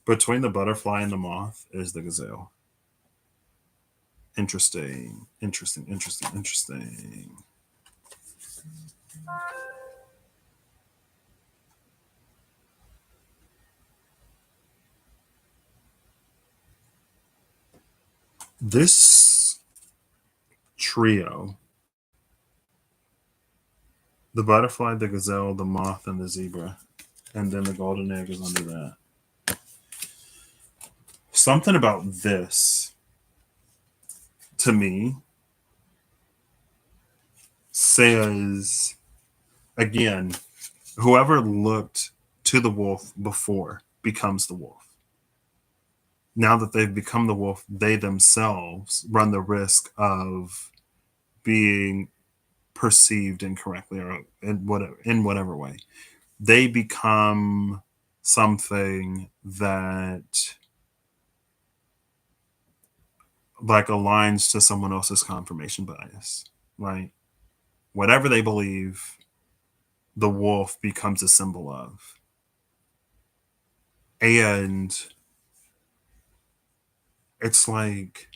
S1: Between the butterfly and the moth is the gazelle. Interesting, interesting, interesting, interesting. This trio, the butterfly, the gazelle, the moth, and the zebra, and then the golden egg is under that. Something about this, to me, says, again, whoever looked to the wolf before becomes the wolf. Now that they've become the wolf, they themselves run the risk of being perceived incorrectly or in whatever way. They become something that like aligns to someone else's confirmation bias, right? Whatever they believe, the wolf becomes a symbol of. And it's like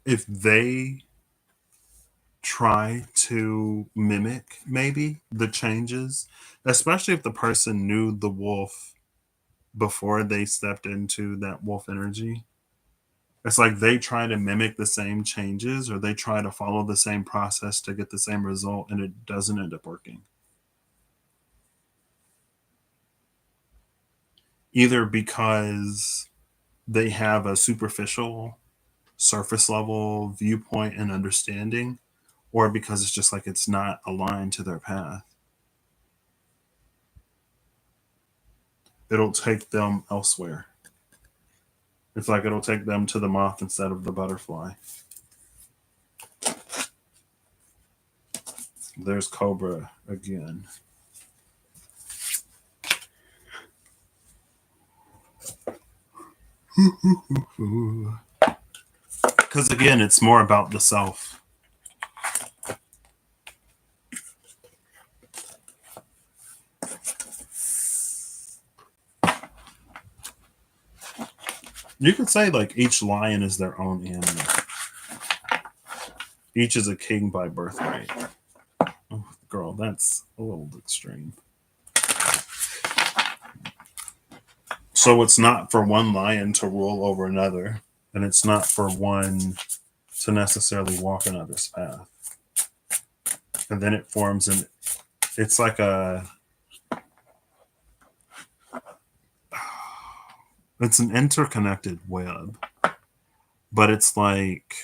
S1: if they try to mimic maybe the changes, especially if the person knew the wolf before they stepped into that wolf energy. It's like they try to mimic the same changes or they try to follow the same process to get the same result and it doesn't end up working. Either because they have a superficial, surface level viewpoint and understanding, or because it's just like it's not aligned to their path. It'll take them elsewhere. It's like it'll take them to the moth instead of the butterfly. There's Cobra again. Because again, it's more about the self. You could say like each lion is their own animal. Each is a king by birthright. Oh, girl, that's a little extreme. So it's not for one lion to rule over another, and it's not for one to necessarily walk another's path. And then it forms an it's like a it's an interconnected web, but it's like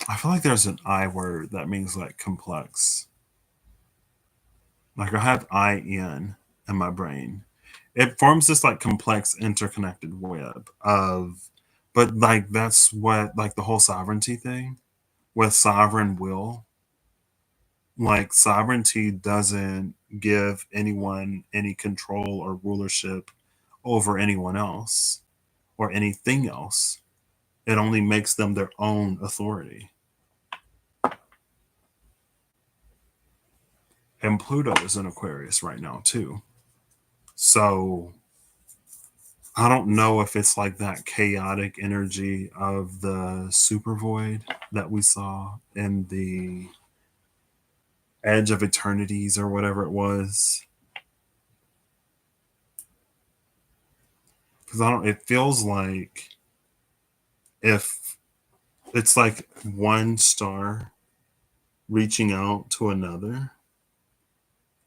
S1: I feel like there's an I word that means like complex. Like I have in my brain. It forms this like complex interconnected web of, but like that's what like the whole sovereignty thing with sovereign will. Like sovereignty doesn't give anyone any control or rulership over anyone else or anything else. It only makes them their own authority. And Pluto is in Aquarius right now too. So I don't know if it's like that chaotic energy of the super void that we saw in the Edge of Eternities or whatever it was. because I don't. It feels like if it's like one star reaching out to another,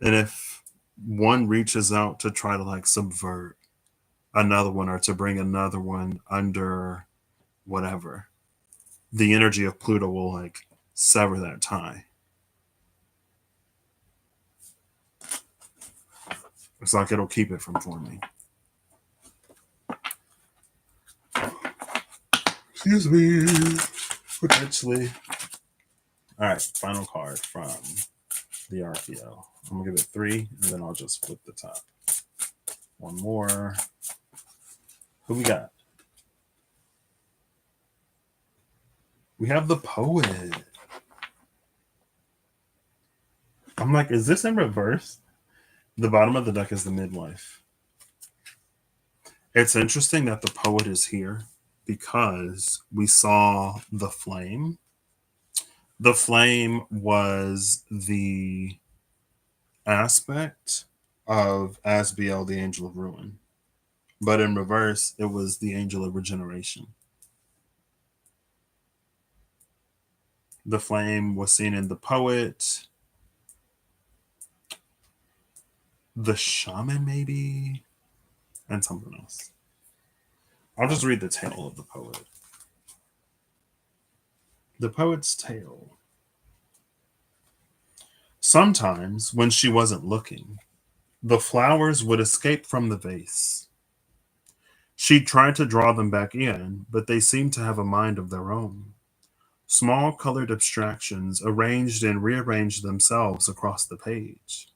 S1: and if one reaches out to try to like subvert another one or to bring another one under whatever, the energy of Pluto will like sever that tie. It's like it'll keep it from forming. Excuse me. Potentially. All right, final card from the RPO. I'm gonna give it 3, and then I'll just flip the top. One more. Who we got? We have the Poet. I'm like, is this in reverse? The bottom of the deck is the midwife. It's interesting that the Poet is here because we saw the flame. The flame was the aspect of Asbiel, the angel of ruin. But in reverse, it was the angel of regeneration. The flame was seen in the Poet, the shaman, maybe, and something else. I'll just read the tale of the Poet. The Poet's tale. Sometimes, when she wasn't looking, the flowers would escape from the vase. She tried to draw them back in, but they seemed to have a mind of their own. Small colored abstractions arranged and rearranged themselves across the page.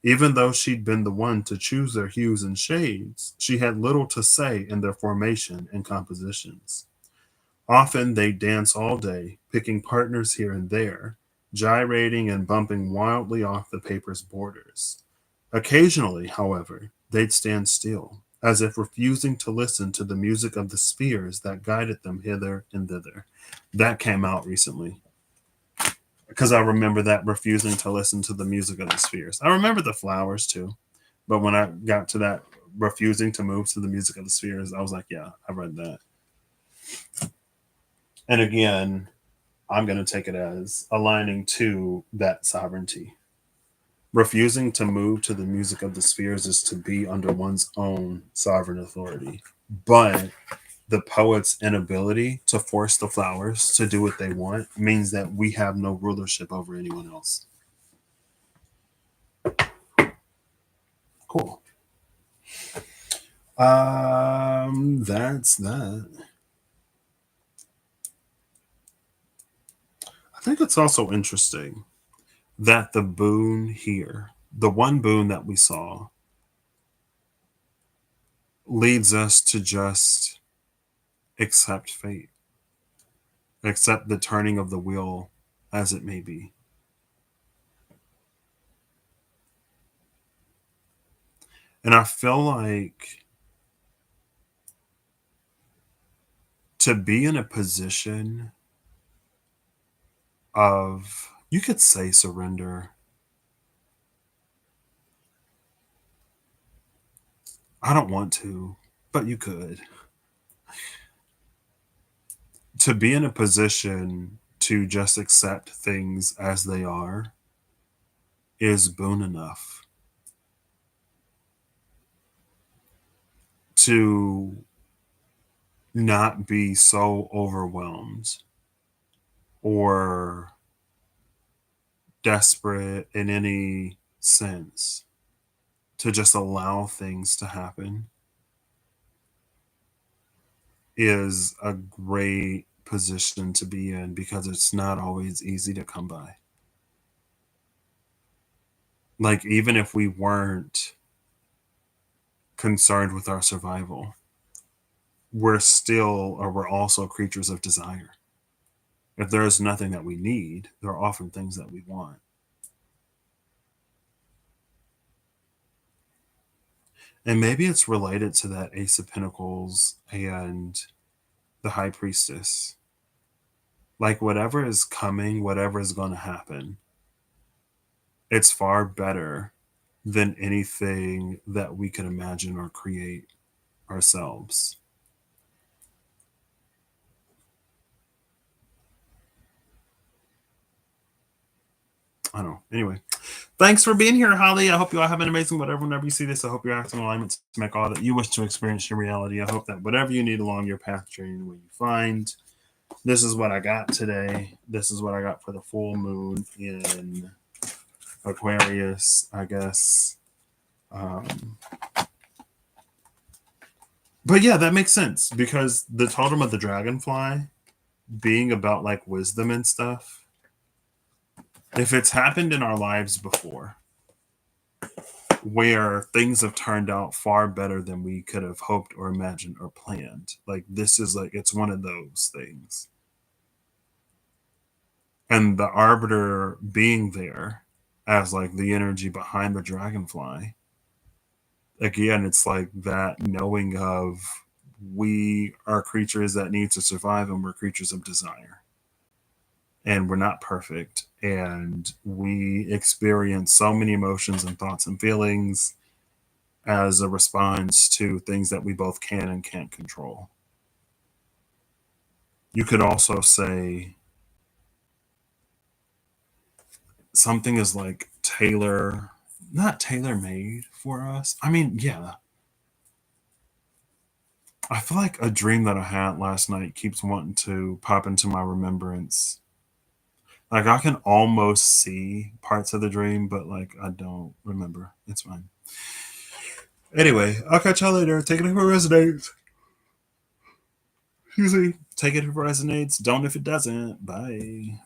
S1: Even though she'd been the one to choose their hues and shades, she had little to say in their formation and compositions. Often they'd dance all day, picking partners here and there, gyrating and bumping wildly off the paper's borders. Occasionally, however, they'd stand still, as if refusing to listen to the music of the spheres that guided them hither and thither. That came out recently because I remember that refusing to listen to the music of the spheres. I remember the flowers too, but when I got to that refusing to move to the music of the spheres, I was like, yeah, I read that. And again, I'm going to take it as aligning to that sovereignty. Refusing to move to the music of the spheres is to be under one's own sovereign authority. But the poet's inability to force the flowers to do what they want means that we have no rulership over anyone else. Cool. That's that. I think it's also interesting that the boon here, the one boon that we saw, leads us to just accept fate, accept the turning of the wheel as it may be. And I feel like to be in a position of, you could say surrender. I don't want to, but you could. To be in a position to just accept things as they are is boon enough. To not be so overwhelmed or desperate in any sense, to just allow things to happen is a great position to be in because it's not always easy to come by. Like, even if we weren't concerned with our survival, we're still, or we're also creatures of desire. If there is nothing that we need, there are often things that we want. And maybe it's related to that Ace of Pentacles and the High Priestess. Like, whatever is coming, whatever is going to happen, it's far better than anything that we could imagine or create. ourselves. I don't know. Anyway, thanks for being here, Holly. I hope you all have an amazing whatever whenever you see this. I hope you're acting in alignment to make all that you wish to experience your reality. I hope that whatever you need along your path journey, what you find. This is what I got today. This is what I got for the full moon in Aquarius, I guess. But yeah, that makes sense because the totem of the dragonfly being about like wisdom and stuff, if it's happened in our lives before, where things have turned out far better than we could have hoped or imagined or planned, like this is like it's one of those things. And the arbiter being there as like the energy behind the dragonfly, again, it's like that knowing of we are creatures that need to survive and we're creatures of desire and we're not perfect and we experience so many emotions and thoughts and feelings as a response to things that we both can and can't control. You could also say something is like not tailor made for us. I mean, yeah, I feel like a dream that I had last night keeps wanting to pop into my remembrance. Like I can almost see parts of the dream, but like I don't remember. It's fine. Anyway, I'll catch y'all later. Take it if it resonates. Excuse me. Take it if it resonates. Don't if it doesn't. Bye.